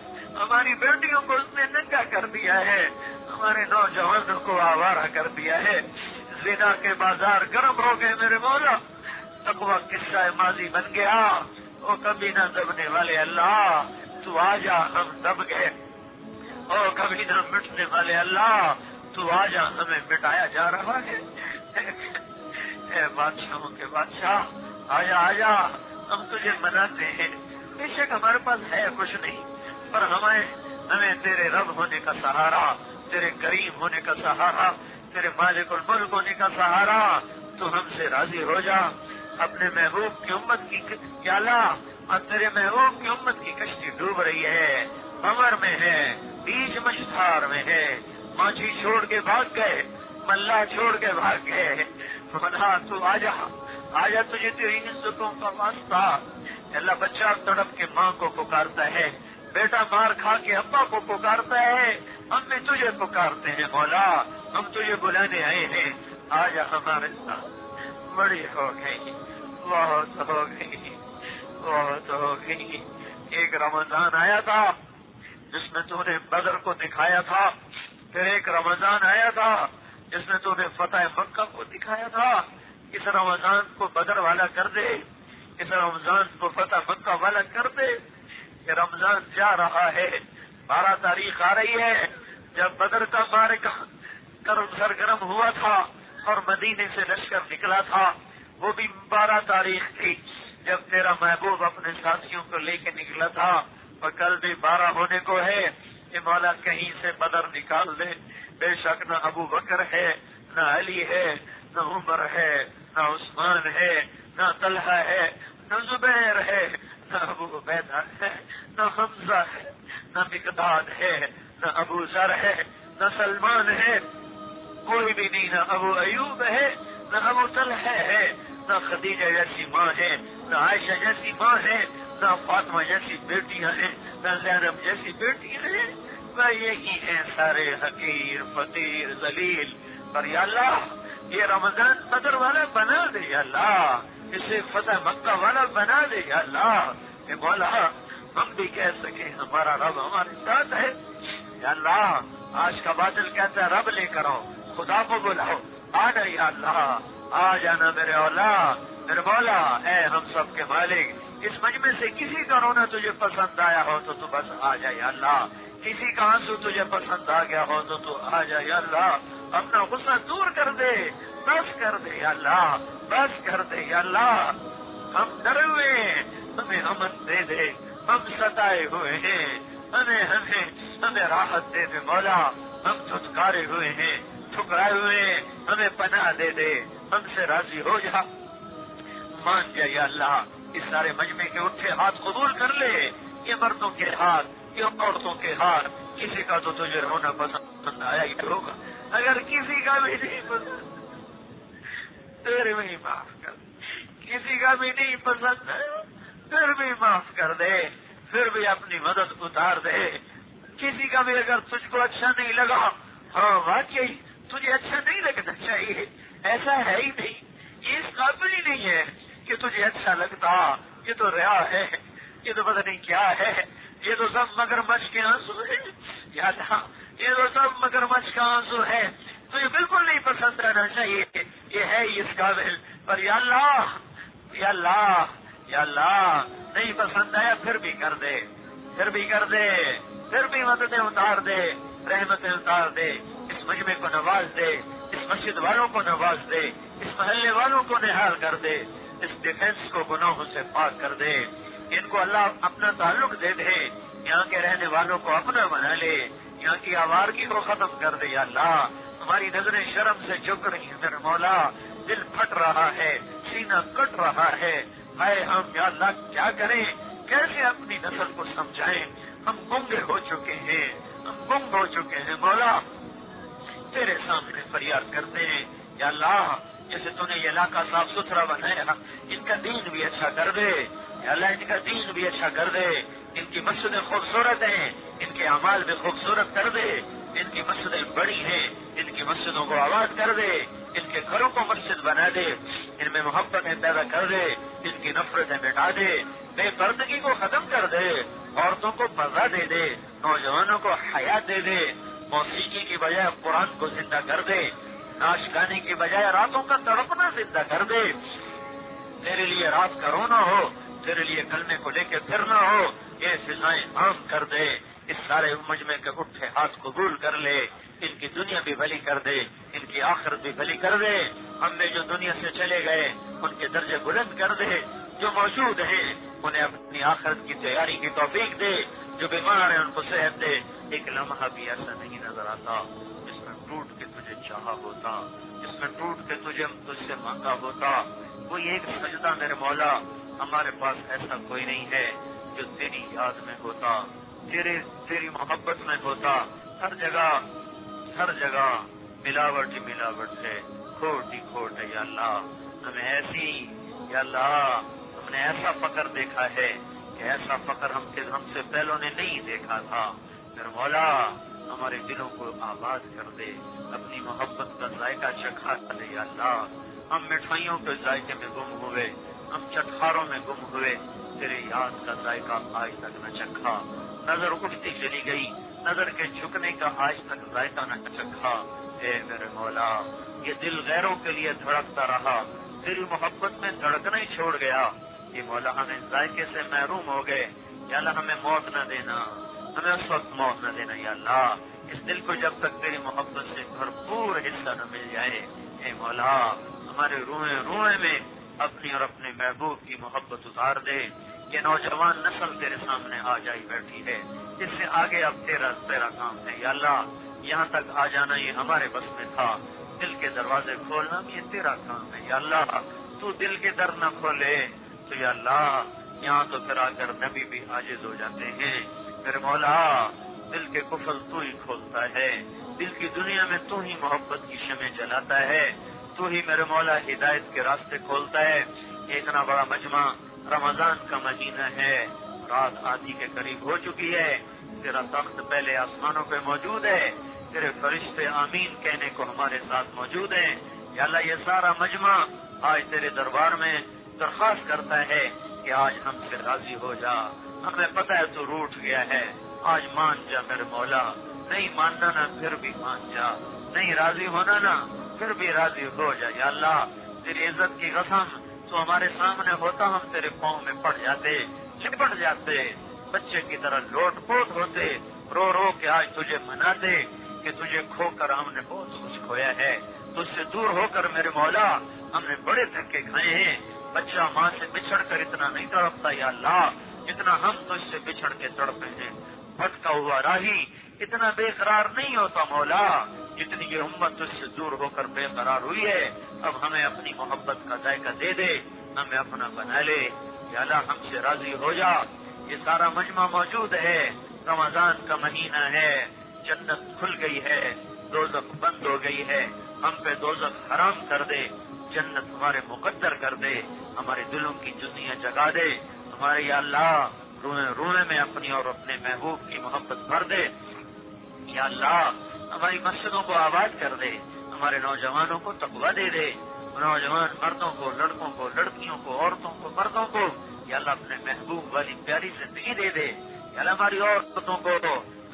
C: ہماری بیٹیوں کو اس نے ننگا کر دیا ہے، ہمارے نوجوانوں کو آوارہ کر دیا ہے، زنا کے بازار گرم ہو گئے میرے مولا، تقویٰ قصہ ماضی بن گیا۔ او کبھی نہ دبنے والے اللہ، تو آجا ہم دب گئے، او کبھی نہ مٹنے والے اللہ، تو آجا ہمیں مٹایا جا رہا ہے۔ اے بادشاہوں کے بادشاہ آجا آجا، ہم تجھے مناتے ہیں، بے شک ہمارے پاس ہے کچھ نہیں، پر ہمیں تیرے رب ہونے کا سہارا، تیرے کریم ہونے کا سہارا، تیرے مالک الملک ہونے کا سہارا، تو ہم سے راضی ہو جا۔ اپنے محبوب کی امت کی یا اللہ، اور تیرے محبوب کی امت کی کشتی ڈوب رہی ہے، بمر میں ہے، بیچ مشتھار میں ہے، ماچھی چھوڑ کے بھاگ گئے، ملا چھوڑ کے بھاگ گئے، مولا تو آجا تجھے تیری عزتوں کا واسطہ۔ اللہ بچہ تڑپ کے ماں کو پکارتا ہے، بیٹا مار کھا کے ابا کو پکارتا ہے، ہم بھی تجھے پکارتے ہیں مولا، ہم تجھے بلانے آئے ہیں، آجا ہمارے ساتھ۔ بڑی ہو گئی، بہت ہو گئی، بہت ہو گئی۔ ایک رمضان آیا تھا جس میں تو نے بدر کو دکھایا تھا، پھر ایک رمضان آیا تھا جس میں تو نے فتح مکہ کو دکھایا تھا۔ اس رمضان کو بدر والا کر دے، اس رمضان کو فتح مکہ والا کر دے۔ یہ رمضان جا رہا ہے، 12 تاریخ آ رہی ہے جب بدر کا معرکہ سرگرم ہوا تھا اور مدینے سے لشکر نکلا تھا، وہ بھی 12 تاریخ تھی جب تیرا محبوب اپنے ساتھیوں کو لے کے نکلا تھا، اور کل بھی 12 ہونے کو ہے۔ کہ مولا کہیں سے بدر نکال دے، بے شک نہ ابو بکر ہے، نہ علی ہے، نہ عمر ہے، نہ عثمان ہے، نہ طلحہ ہے، نہ زبیر ہے، نہ ابو عبیدہ ہے، نہ حمزہ ہے، نہ مقداد ہے، نہ ابو ذر ہے، نہ سلمان ہے، کوئی بھی نہیں، نہ ابو ایوب ہے، نہ ابو طلحہ ہے، نہ خدیجہ جیسی ماں ہے، نہ عائشہ جیسی ماں ہے، نہ فاطمہ جیسی بیٹیاں ہیں، نہ زینب جیسی بیٹیاں ہیں، وہ یہی ہیں سارے حقیر فقیر ذلیل۔ پر یا اللہ یہ رمضان بدر والا بنا دے یا اللہ، اسے فتح مکہ والا بنا دے یا اللہ، کہ مولا ہم بھی کہہ سکیں ہمارا رب ہمارے ساتھ ہے۔ یا اللہ آج کا باطل کہتا ہے رب لے کر آؤ، خدا کو بلاؤ، آ جا یا اللہ، آ جانا میرے اولا، میرے مولا، اے ہم سب کے مالک۔ اس مجمع سے کسی کا رونا تجھے پسند آیا ہو تو بس آ جا یا اللہ، کسی کا آنسو تجھے پسند آ گیا ہو تو آ جا یا اللہ، اپنا غصہ دور کر دے، بس کر دے یا اللہ، بس کر دے یا اللہ۔ ہم ڈرے ہوئے ہیں، ہمیں امن دے دے، ہم ستائے ہوئے ہیں، ہمیں راحت دے دے مولا، ہم دھتکارے ہوئے ہیں، ٹھکرائے ہوئے ہیں، ہمیں پناہ دے دے، ہم سے راضی ہو جا، مان جا یا اللہ۔ اس سارے مجمع کے اٹھے ہاتھ قبول کر لے، یہ مردوں کے ہاتھ، یہ عورتوں کے ہاتھ، کسی کا تو تجھے رونا پسند آیا ہی ہوگا، اگر کسی کا بھی نہیں پسند پھر بھی معاف کر، کسی کا بھی نہیں پسند پھر بھی معاف کر دے، پھر بھی اپنی مدد اتار دے۔ کسی کا بھی اگر تجھ کو اچھا نہیں لگا، ہاں واقعی تجھے اچھا نہیں لگنا چاہیے، ایسا ہے ہی نہیں، یہ اس قابل ہی نہیں ہے کہ تجھے اچھا لگتا، یہ تو ریا ہے، یہ تو پتہ نہیں کیا ہے، یہ تو سب مگرمچھ کے آنسو ہے یا اللہ، یہ تو سب مگرمچھ کا آنسو ہے، تجھے بالکل نہیں پسند رہنا چاہیے، یہ ہے ہی اس قابل، پر یا اللہ یا اللہ یا اللہ نہیں پسند آیا پھر بھی کر دے، پھر بھی کر دے، پھر بھی مددیں اتار دے، رحمتیں اتار دے، اس مجمع کو نواز دے، اس مسجد والوں کو نواز دے، اس محلے والوں کو نہال کر دے، اس ڈیفینس کو گناہوں سے پاک کر دے، ان کو اللہ اپنا تعلق دے دے، یہاں کے رہنے والوں کو اپنا بنا لے، یہاں کی آوارگی کو ختم کر دے یا اللہ۔ ہماری نظریں شرم سے جھک رہی ہیں میرے مولا، دل پھٹ رہا ہے، سینہ کٹ رہا ہے، ہائے ہم یا اللہ کیا کریں، کیسے اپنی نسل کو سمجھائیں، ہم گنگے ہو چکے ہیں، ہم گنگ ہو چکے ہیں مولا، تیرے سامنے فریاد کرتے ہیں یا اللہ، جیسے تو نے یہ علاقہ صاف ستھرا بنایا، ان کا دین بھی اچھا کر دے یا اللہ، ان کا دین بھی اچھا کر دے، ان کی مسجدیں خوبصورت ہیں، ان کے اعمال بھی خوبصورت کر دے، ان کی مسجدیں بڑی ہیں، ان کی مسجدوں کو آباد کر دے، ان کے گھروں کو مسجد بنا دے، ان میں محبتیں پیدا کر دے، ان کی نفرتیں مٹا دے، بے پردگی کو ختم کر دے، عورتوں کو مزہ دے دے، نوجوانوں کو حیات دے دے، موسیقی کی بجائے قرآن کو زندہ کر دے، ناچ گانے کی بجائے راتوں کا تڑپنا زندہ کر دے، تیرے لیے رات کا رونا ہو، تیرے لیے کلمے کو لے کے پھرنا ہو، یہ فضائیں عام کر دے، اس سارے مجمع کے اٹھے ہاتھ قبول کر لے، ان کی دنیا بھی بھلی کر دے، ان کی آخرت بھی بھلی کر دے، ہم نے جو دنیا سے چلے گئے ان کے درجے بلند کر دے، جو موجود ہیں انہیں اپنی آخرت کی تیاری کی توفیق دے، جو بیمار ہیں ان کو صحت دے۔ ایک لمحہ بھی ایسا نہیں نظر آتا جس میں ٹوٹ کے تجھے چاہا ہوتا، جس میں ٹوٹ کے تجھ سے مانگا ہوتا۔ کوئی ایک سجدہ میرے مولا ہمارے پاس ایسا کوئی نہیں ہے جو تیری یاد میں ہوتا، تیری محبت میں ہوتا۔ ہر جگہ ملاوٹ ہی ملاوٹ ہے، کھوٹ ہی کھوٹ ہے۔ یا اللہ ہمیں ایسی، یا اللہ ہم نے ایسا فقر دیکھا ہے کہ ایسا فقر ہم سے پہلوں نے نہیں دیکھا تھا۔ میرے مولا ہمارے دلوں کو آباد کر دے، اپنی محبت کا ذائقہ چکھا دے۔ یا اللہ ہم مٹھائیوں کے ذائقے میں گم ہوئے، ہم چٹخاروں میں گم ہوئے، تیرے یاد کا ذائقہ آج تک نہ چکھا۔ نظر اٹھتی چلی گئی، نظر کے جھکنے کا آج تک ذائقہ نہ چکھا۔ اے میرے مولا یہ دل غیروں کے لیے دھڑکتا رہا، تیری محبت میں دھڑکنا ہی چھوڑ گیا۔ یہ مولا ہمیں ذائقے سے محروم ہو گئے۔ یا اللہ ہمیں موت نہ دینا، ہمیں اس وقت موت نہ دینا۔ یا اللہ اس دل کو جب تک تیری محبت سے بھرپور حصہ نہ مل جائے، اے مولا ہمارے روئے میں اپنی اور اپنے محبوب کی محبت اتار دے۔ یہ نوجوان نسل تیرے سامنے آ جائی بیٹھی ہے، اس سے آگے اب تیرا کام ہے۔ یا اللہ یہاں تک آ جانا یہ ہمارے بس میں تھا، دل کے دروازے کھولنا بھی یہ تیرا کام ہے۔ یا اللہ تو دل کے در نہ کھولے تو یا اللہ یہاں تو پھر آ کر نبی بھی عاجز ہو جاتے ہیں۔ میرے مولا دل کے قفل تو ہی کھولتا ہے، دل کی دنیا میں تو ہی محبت کی شمع جلاتا ہے، تو ہی میرے مولا ہدایت کے راستے کھولتا ہے۔ اتنا بڑا مجمع، رمضان کا مہینہ ہے، رات آدھی کے قریب ہو چکی ہے، تیرا تخت پہلے آسمانوں پہ موجود ہے، تیرے فرشتے آمین کہنے کو ہمارے ساتھ موجود ہیں۔ یا اللہ یہ سارا مجمع آج تیرے دربار میں درخواست کرتا ہے کہ آج ہم سے راضی ہو جا۔ ہمیں پتہ ہے تو روٹ گیا ہے، آج مان جا میرے مولا، نہیں ماننا نا پھر بھی مان جا، نہیں راضی ہونا نا پھر بھی راضی ہو جا۔ یا اللہ تیری عزت کی قسم تو ہمارے سامنے ہوتا ہم تیرے پاؤں میں پڑ جاتے، چپٹ جاتے، بچے کی طرح لوٹ پوٹ ہوتے، رو رو کے آج تجھے مناتے کہ تجھے کھو کر ہم نے بہت کچھ کھویا ہے، تجھ سے دور ہو کر میرے مولا ہم نے بڑے دھکے کھائے ہیں۔ بچہ ماں سے بچھڑ کر اتنا نہیں تڑپتا یا اللہ جتنا ہم تجھ سے بچھڑ کے تڑپے ہیں۔ بھٹکا ہوا راہی اتنا بے قرار نہیں ہوتا مولا جتنی یہ امت تجھ سے دور ہو کر بے قرار ہوئی ہے۔ اب ہمیں اپنی محبت کا ذائقہ دے دے، ہمیں اپنا بنا لے۔ یا اللہ ہم سے راضی ہو جا۔ یہ سارا مجمع موجود ہے، رمضان کا مہینہ ہے، جنت کھل گئی ہے، دوزخ بند ہو گئی ہے، ہم پہ دوزخ حرام کر دے، جنت ہمارے مقدر کر دے، ہمارے دلوں کی جزیاں جگا دے، ہمارے یا اللہ روئے میں اپنی اور اپنے محبوب کی محبت بھر دے۔ یا اللہ ہماری مسجدوں کو آباد کر دے، ہمارے نوجوانوں کو تقویٰ دے دے، نوجوان مردوں کو، لڑکوں کو، لڑکیوں کو، عورتوں کو، مردوں کو یا اللہ اپنے محبوب والی پیاری زندگی دے دے۔ یا اللہ ہماری عورتوں کو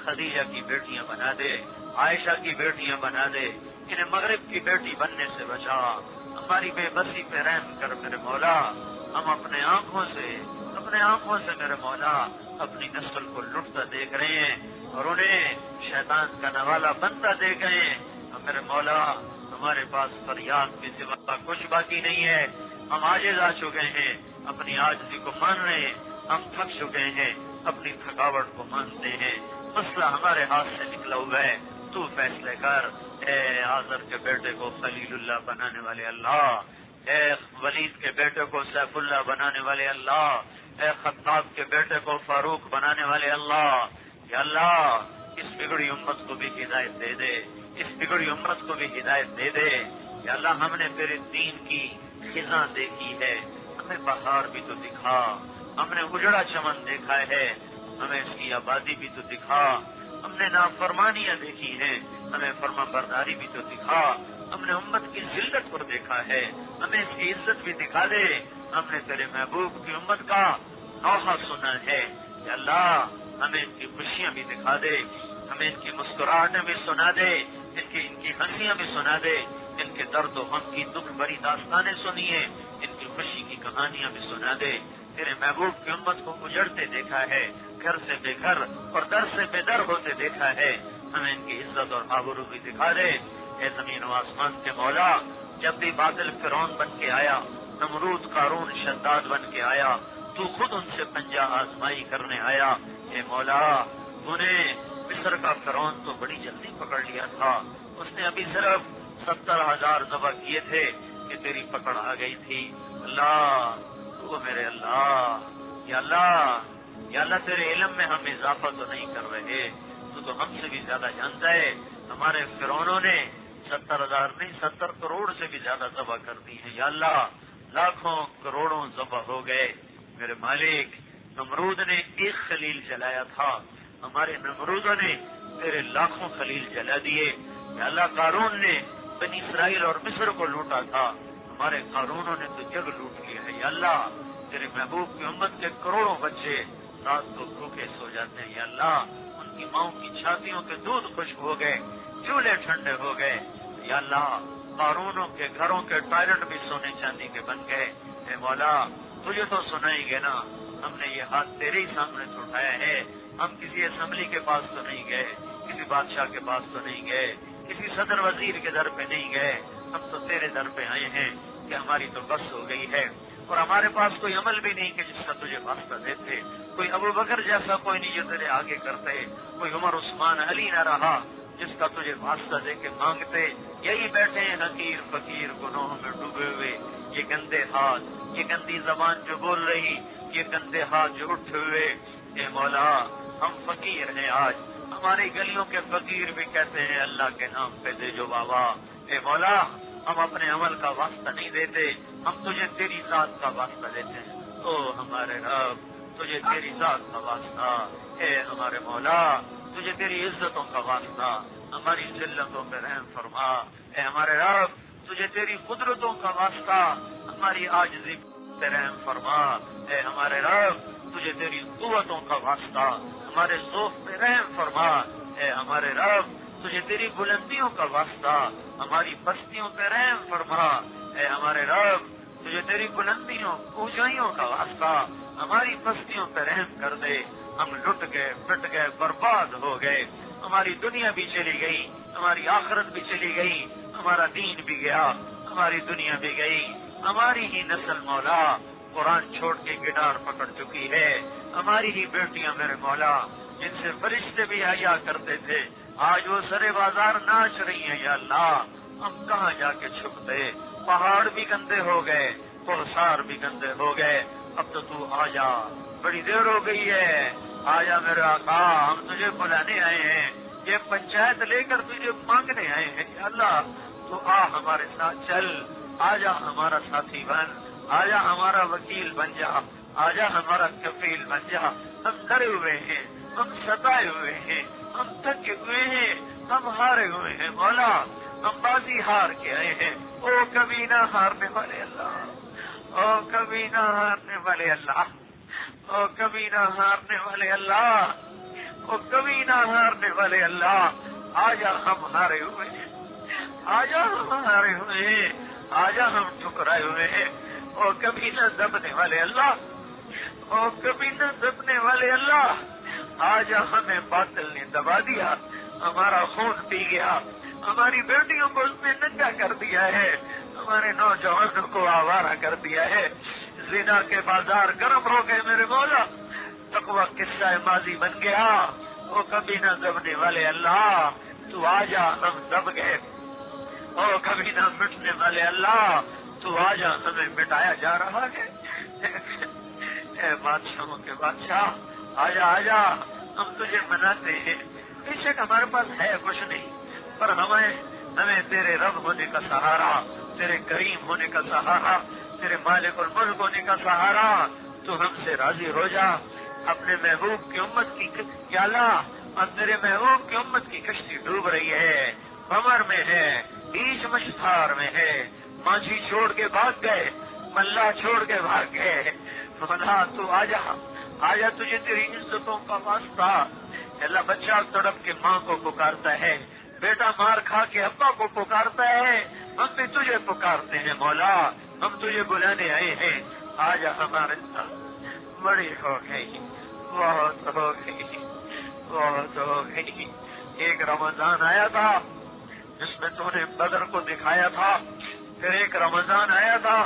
C: خدیجہ کی بیٹیاں بنا دے، عائشہ کی بیٹیاں بنا دے، انہیں مغرب کی بیٹی بننے سے بچا۔ ہماری بے بسی پہ رحم کر میرے مولا، ہم اپنے آنکھوں سے میرے مولا اپنی نسل کو لٹتا دیکھ رہے ہیں اور انہیں شیطان کا نوالا بنتا دیکھ رہے ہیں۔ میرے مولا ہمارے پاس فریاد کے سوا کچھ باقی نہیں ہے، ہم عاجز آ چکے ہیں، اپنی عاجزی کو مان رہے ہیں، ہم تھک چکے ہیں، اپنی تھکاوٹ کو مانتے ہیں، مسئلہ ہمارے ہاتھ سے نکلا ہوا ہے، تو فیصلے کر۔ اے آزر کے بیٹے کو خلیل اللہ بنانے والے اللہ، اے ولید کے بیٹے کو سیف اللہ بنانے والے اللہ، اے خطاب کے بیٹے کو فاروق بنانے والے اللہ، یا اللہ اس بگڑی امت کو بھی ہدایت دے دے، اس بگڑی امت کو بھی ہدایت دے دے۔ یا اللہ ہم نے تیرے دین کی خزاں دیکھی ہے، ہمیں بہار بھی تو دکھا، ہم نے اجڑا چمن دیکھا ہے، ہمیں اس کی آبادی بھی تو دکھا، ہم نے نافرمانیاں دیکھی ہیں، ہمیں فرما برداری بھی تو دکھا، ہم نے امت کی ذلت کو دیکھا ہے، ہمیں اس کی عزت بھی دکھا دے، ہم نے تیرے محبوب کی امت کا نوحہ سنا ہے، یا اللہ ہمیں ان کی خوشیاں بھی دکھا دے، ہمیں ان کی مسکراہٹیں بھی سنا دے، ان کی ہنسیاں بھی سنا دے، ان کے درد و غم کی دکھ بھری داستانیں سنیے، ان کی خوشی کی کہانیاں بھی سنا دے۔ تیرے محبوب کی امت کو اجڑتے دیکھا ہے، گھر سے بے گھر اور در سے بے در ہوتے دیکھا ہے، ہمیں ان کی عزت اور آبرو بھی دکھا دے۔ اے زمین و آسمان کے مولا، جب بھی باطل فرعون بن کے آیا، نمرود قارون شداد بن کے آیا، تو خود ان سے پنجہ آزمائی کرنے آیا۔ اے مولا، تو نے مصر کا فرعون تو بڑی جلدی پکڑ لیا تھا، اس نے ابھی صرف 70,000 ذبح کیے تھے کہ تیری پکڑ آ گئی تھی۔ اللہ، تو میرے اللہ، یا اللہ، یا اللہ، تیرے علم میں ہم اضافہ تو نہیں کر رہے، تو ہم سے بھی زیادہ جانتا ہے۔ ہمارے فرعونوں نے 70,000 نہیں 70 کروڑ سے بھی زیادہ ذبح کر دی ہیں۔ یا اللہ، لاکھوں کروڑوں ذبح ہو گئے۔ میرے مالک، نمرود نے ایک خلیل جلایا تھا، ہمارے نمرودوں نے تیرے لاکھوں خلیل جلا دیے۔ یا اللہ، قارون نے بنی اسرائیل اور مصر کو لوٹا تھا، ہمارے قارونوں نے تو جگ لوٹ لیا ہے۔ یا اللہ، تیرے محبوب کی امت کے کروڑوں بچے رات کو بھوکے سو جاتے ہیں۔ یا اللہ، ان کی ماؤں کی چھاتیوں کے دودھ خشک ہو گئے، چولہے ٹھنڈے ہو گئے۔ یا اللہ، قارونوں کے گھروں کے ٹوائلٹ بھی سونے چاندی کے بن گئے۔ اے مولا، تجھے تو سنائیں گے نا، ہم نے یہ ہاتھ تیرے ہی سامنے سے اٹھایا ہے۔ ہم کسی اسمبلی کے پاس تو نہیں گئے، کسی بادشاہ کے پاس تو نہیں گئے، کسی صدر وزیر کے در پہ نہیں گئے، ہم تو تیرے در پہ آئے ہیں کہ ہماری تو بس ہو گئی ہے، اور ہمارے پاس کوئی عمل بھی نہیں کہ جس کا تجھے واسطہ دیتے۔ کوئی ابو بکر جیسا کوئی نہیں جو تیرے آگے کرتے، کوئی عمر عثمان علی نہ رہا جس کا تجھے واسطہ دے کے مانگتے۔ یہی بیٹھے ہیں حقیر فقیر گناہوں میں ڈوبے ہوئے، یہ گندے ہاتھ، یہ گندی زبان جو بول رہی، یہ گندے ہاتھ جو اٹھے ہوئے۔ اے مولا، ہم فقیر ہیں، آج ہماری گلیوں کے فقیر بھی کہتے ہیں اللہ کے نام پہ دے جو بابا۔ اے مولا، ہم اپنے عمل کا واسطہ نہیں دیتے، ہم تجھے تیری ذات کا واسطہ دیتے ہیں۔ او ہمارے رب، تجھے تیری ذات کا واسطہ، اے ہمارے مولا، تجھے تیری عزتوں کا واسطہ، ہماری ذلتوں پہ رحم فرما۔ اے ہمارے رب، تجھے تیری قدرتوں کا واسطہ، ہماری عاجزی پہ رحم فرما۔ اے ہمارے رب، تجھے تیری قوتوں کا واسطہ، ہمارے ذوق پہ رحم فرما۔ اے ہمارے رب، تجھے تیری بلندیوں کا واسطہ، ہماری بستیوں پہ رحم فرما۔ اے ہمارے رب، تجھے تیری بلندیوں اونچائیوں کا واسطہ، ہماری بستیوں پہ رحم کر دے۔ ہم لٹ گئے، پٹ گئے، برباد ہو گئے، ہماری دنیا بھی چلی گئی، ہماری آخرت بھی چلی گئی، ہمارا دین بھی گیا، ہماری دنیا بھی گئی، ہماری ہی نسل مولا قرآن چھوڑ کے گٹار پکڑ چکی ہے، ہماری ہی بیٹیاں میرے مولا جن سے فرشتے بھی حیا کرتے تھے، آج وہ سرے بازار ناچ رہی ہیں۔ یا اللہ، ہم کہاں جا کے چھپتے؟ پہاڑ بھی گندے ہو گئے، کوثار بھی گندے ہو گئے، اب تو آ جا، بڑی دیر ہو گئی ہے، آ جا میرے آقا، ہم تجھے بلانے آئے ہیں، یہ پنچایت لے کر تجھے مانگنے آئے ہیں۔ یا اللہ، تو آ ہمارے ساتھ چل، آ جا ہمارا ساتھی بن، آ جا ہمارا وکیل بن جا، آ جا ہمارا کفیل بن جا۔ ہم ڈرے ہوئے ہیں، ہم ستائے ہوئے ہیں، ہم تھکے ہوئے ہیں، ہم ہارے ہوئے ہیں مولا، ہم بازی ہار کے آئے ہیں۔ او کبھی نہ ہارنے والے اللہ، او کبھی نہ ہارنے والے اللہ، او کبھی نہ ہارنے والے اللہ، او کبھی نہ ہارنے والے اللہ، آجا ہم ہارے ہوئے ہیں، آجا ہم ہارے ہوئے ہیں، آجا ہم ٹھکرائے ہوئے ہیں۔ او کبھی نہ دبنے والے اللہ، او کبھی نہ دبنے والے اللہ، آج ہمیں باطل نے دبا دیا، ہمارا خون پی گیا، ہماری بیٹیوں کو اس نے ننگا کر دیا ہے، ہمارے نوجوانوں کو آوارہ کر دیا ہے، زنا کے بازار گرم ہو گئے میرے مولا، تقوی قصہ ماضی بن گیا۔ او کبھی نہ دبنے والے اللہ، تو آجا ہم دب گئے، او کبھی نہ مٹنے والے اللہ، تو آجا ہمیں مٹایا جا رہا ہے۔ اے بادشاہوں کے بادشاہ، آجا آجا، ہم تجھے مناتے ہیں، بے شک ہمارے پاس ہے کچھ نہیں، پر ہمیں تیرے رب ہونے کا سہارا، تیرے کریم ہونے کا سہارا، تیرے مالک الملک ہونے کا سہارا، تو ہم سے راضی ہو جا۔ اپنے محبوب کی امت کی یا اللہ، اور تیرے محبوب کی امت کی کشتی ڈوب رہی ہے، بمر میں ہے، بیچ مشتار میں ہے، ماجھی چھوڑ کے بھاگ گئے، ملا چھوڑ کے بھاگ گئے، مولا تو آجا، آجا، تجھے تیری عزتوں کا واسطہ۔ اللہ، بچہ تڑپ کے ماں کو پکارتا ہے، بیٹا مار کھا کے ابا کو پکارتا ہے، ہم بھی تجھے پکارتے ہیں مولا، ہم تجھے بلانے آئے ہیں، آجا ہمارے ساتھ۔ بڑی ہو گئی، بہت ہو گئی، بہت ہو گئی۔ ایک رمضان آیا تھا جس میں تو نے بدر کو دکھایا تھا، پھر ایک رمضان آیا تھا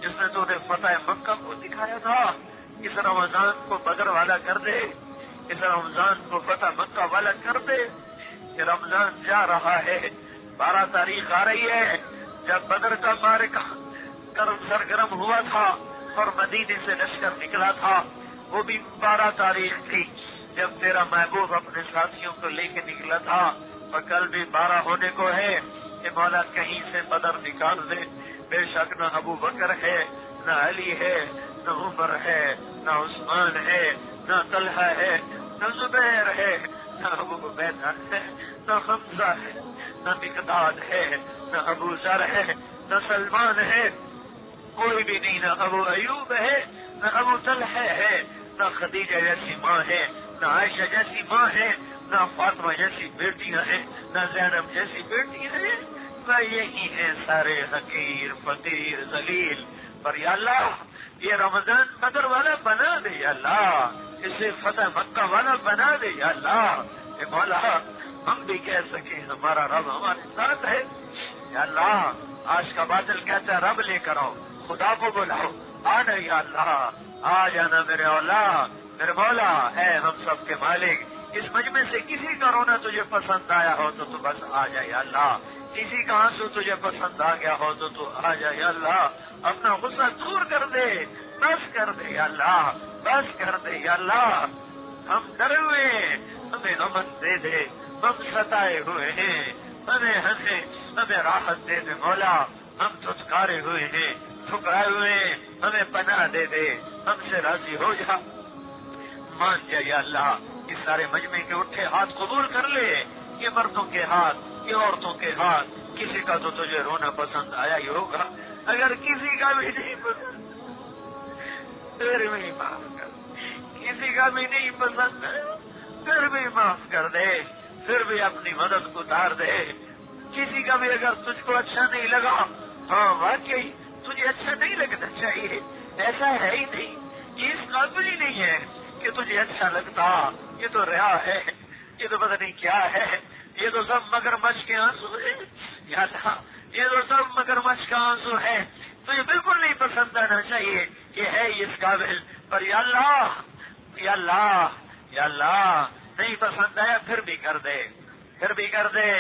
C: جس نے تو نے فتح مکہ کو دکھایا تھا، اس رمضان کو بدر والا کر دے، اس رمضان کو فتح مکہ والا کر دے۔ یہ رمضان جا رہا ہے، 12 تاریخ آ رہی ہے جب بدر کا معرکہ سرگرم ہوا تھا اور مدینے سے لشکر نکلا تھا، وہ بھی 12 تاریخ تھی جب تیرا محبوب اپنے ساتھیوں کو لے کے نکلا تھا، اور کل بھی 12 ہونے کو ہے کہ مولا کہیں سے بدر نکال دے۔ بے شک نہ ابو بکر ہے، نہ علی ہے، نہ عمر ہے، نہ عثمان ہے، نہ طلحہ ہے، نہ زبیر ہے، نہ ابو عبیدہ ہے، نہ حمزہ ہے، نہ مقداد ہے، نہ ابو ذر ہے، نہ سلمان ہے، کوئی بھی نہیں، نہ ابو ایوب ہے، نہ ابو طلحہ ہے، نہ خدیجہ جیسی ماں ہے، نہ عائشہ جیسی ماں ہے، نہ فاطمہ جیسی بیٹیاں ہیں، نہ زینب جیسی بیٹی ہے، نہ یہی ہیں سارے حقیر فقیر ذلیل۔ پر یا اللہ یہ رمضان بدر والا بنا دے یا اللہ، اسے فتح مکہ والا بنا دے یا اللہ، اے مولا ہم بھی کہہ سکیں ہمارا رب ہمارے ساتھ ہے یا اللہ۔ آج کا باطل کہتا ہے رب لے کر آؤ، خدا کو بلاؤ، آنا یا اللہ، آ جانا میرے اولا، میرے مولا، اے ہم سب کے مالک۔ اس مجمع سے کسی کا رونا تجھے پسند آیا ہو تو بس آ جائے یا اللہ، کسی کا آنسو تجھے پسند آ گیا ہو تو آ جائے یا اللہ، اپنا غصہ دور کر دے، بس کر دے یا اللہ، بس کر دے یا اللہ۔ ہم ڈرے ہوئے ہیں، ہمیں امن دے دے، ہم ستائے ہوئے ہیں، ہمیں راحت دے دے مولا، ہم دھتکارے ہوئے ہیں، ٹھکرائے ہوئے ہیں، ہمیں پناہ دے دے، ہم سے راضی ہو جا، مان جا یا اللہ۔ اس سارے مجمع کے اٹھے ہاتھ قبول کر لے، یہ مردوں کے ہاتھ، یہ عورتوں کے ہاتھ، کسی کا تو تجھے رونا پسند آیا ہی ہوگا، اگر کسی کا بھی نہیں پسند پھر بھی معاف کر، کسی کا بھی نہیں پسند پھر بھی معاف کر دے، پھر بھی اپنی مدد اتار دے۔ کسی کا بھی اگر تجھ کو اچھا نہیں لگا، ہاں واقعی تجھے اچھا نہیں لگنا چاہیے، ایسا ہے ہی نہیں، یہ اس قابل ہی نہیں ہے کہ تجھے اچھا لگتا، یہ تو ریا ہے، یہ تو پتہ نہیں کیا ہے، یہ تو سب مگرمچھ کے آنسو ہے یا اللہ، یہ تو سب مگرمچھ کا آنسو ہے، تو یہ بالکل نہیں پسند آنا چاہیے، یہ ہے اس قابل، پر یا اللہ یا اللہ یا اللہ، نہیں پسند آیا پھر بھی کر دے، پھر بھی کر دے،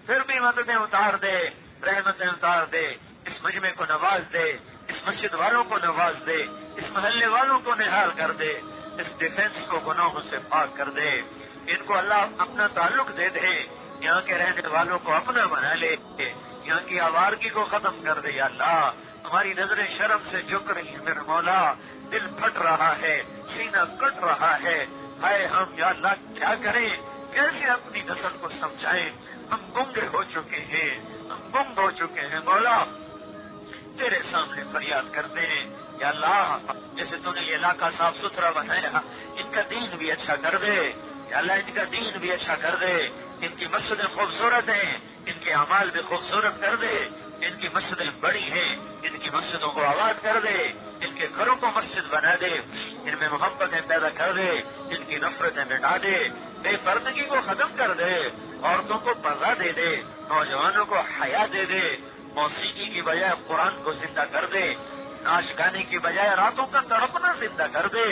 C: پھر بھی مددیں اتار دے، رحمتیں اتار دے، اس مجمع کو نواز دے، اس مسجد والوں کو نواز دے، اس محلے والوں کو نہال کر دے، اس ڈیفنس کو گناہوں سے پاک کر دے، ان کو اللہ اپنا تعلق دے دے، یہاں کے رہنے والوں کو اپنا بنا لے، یہاں کی آوارگی کو ختم کر دے یا اللہ۔ ہماری نظریں شرم سے جھک رہی ہیں میرے مولا، دل پھٹ رہا ہے، سینہ کٹ رہا ہے، ہائے ہم یا اللہ کیا کریں، کیسے اپنی نسل کو سمجھائیں، ہم گنگے ہو چکے ہیں، ہم گنگ ہو چکے ہیں مولا، تیرے سامنے فریاد کرتے ہیں یا اللہ، جیسے تو نے یہ علاقہ صاف ستھرا بنایا، ان کا دین بھی اچھا کر دے یا اللہ، ان کا دین بھی اچھا کر دے، ان کی مسجدیں خوبصورت ہیں، ان کے اعمال بھی خوبصورت کر دے، ان کی مسجدیں بڑی ہیں، ان کی مسجدوں کو آباد کر دے، ان کے گھروں کو مسجد بنا دے، ان میں محبتیں پیدا کر دے، ان کی نفرتیں مٹا دے، بے پردگی کو ختم کر دے، عورتوں کو پردہ دے دے، نوجوانوں کو حیا دے دے، موسیقی کی بجائے قرآن کو زندہ کر دے، ناچ گانے کی بجائے راتوں کا تڑپنا زندہ کر دے،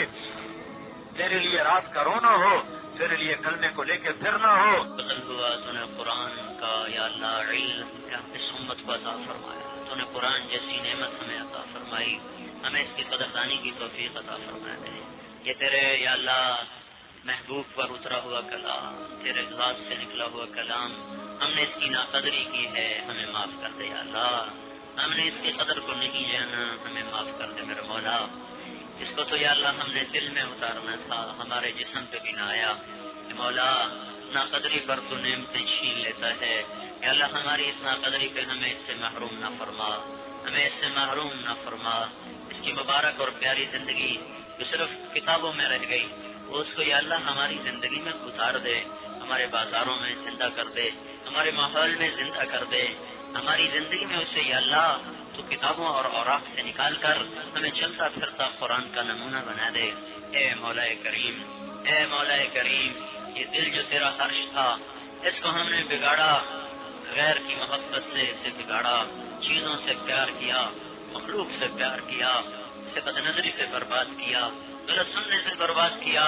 C: تیرے لیے رات کا رونا ہو، تیرے لیے کلمے کو لے کے پھرنا ہو۔
A: بدل ہوا تو نے قرآن کا یا اللہ علم اس امت کو عطا فرمایا، تو نے قرآن جیسی نعمت ہمیں عطا فرمائی، ہمیں اس کی قدردانی کی توفیق عطا فرمایا دے۔ یہ تیرے یا اللہ محبوب پر اترا ہوا کلام، تیرے ذات سے نکلا ہوا کلام، ہم نے اس کی ناقدری کی ہے، ہمیں معاف کر دے یا اللہ، ہم نے اس کی قدر کو نہیں جانا، ہمیں معاف کر دے میرے مولا۔ اس کو تو یا اللہ ہم نے دل میں اتارنا تھا، ہمارے جسم پہ بھی نہ آیا، مولا ناقدری پر تو نعمتیں چھین لیتا ہے، یا اللہ ہماری اس ناقدری پہ ہمیں اس سے محروم نہ فرما، ہمیں اس سے محروم نہ فرما۔ اس کی مبارک اور پیاری زندگی جو صرف کتابوں میں رہ گئی، وہ اس کو یا اللہ ہماری زندگی میں اتار دے، ہمارے بازاروں میں زندہ کر دے، ہمارے ماحول میں زندہ کر دے، ہماری زندگی میں اسے یا اللہ تو کتابوں اور اوراق سے نکال کر ہمیں چلتا پھرتا قرآن کا نمونہ بنا دے۔ اے مولا کریم، اے مولا کریم، یہ دل جو تیرا عرش تھا، اس کو ہم نے بگاڑا، غیر کی محبت سے اسے بگاڑا، چیزوں سے پیار کیا، مخلوق سے پیار کیا، اسے بد نظری سے برباد کیا، غلط سننے سے برباد کیا،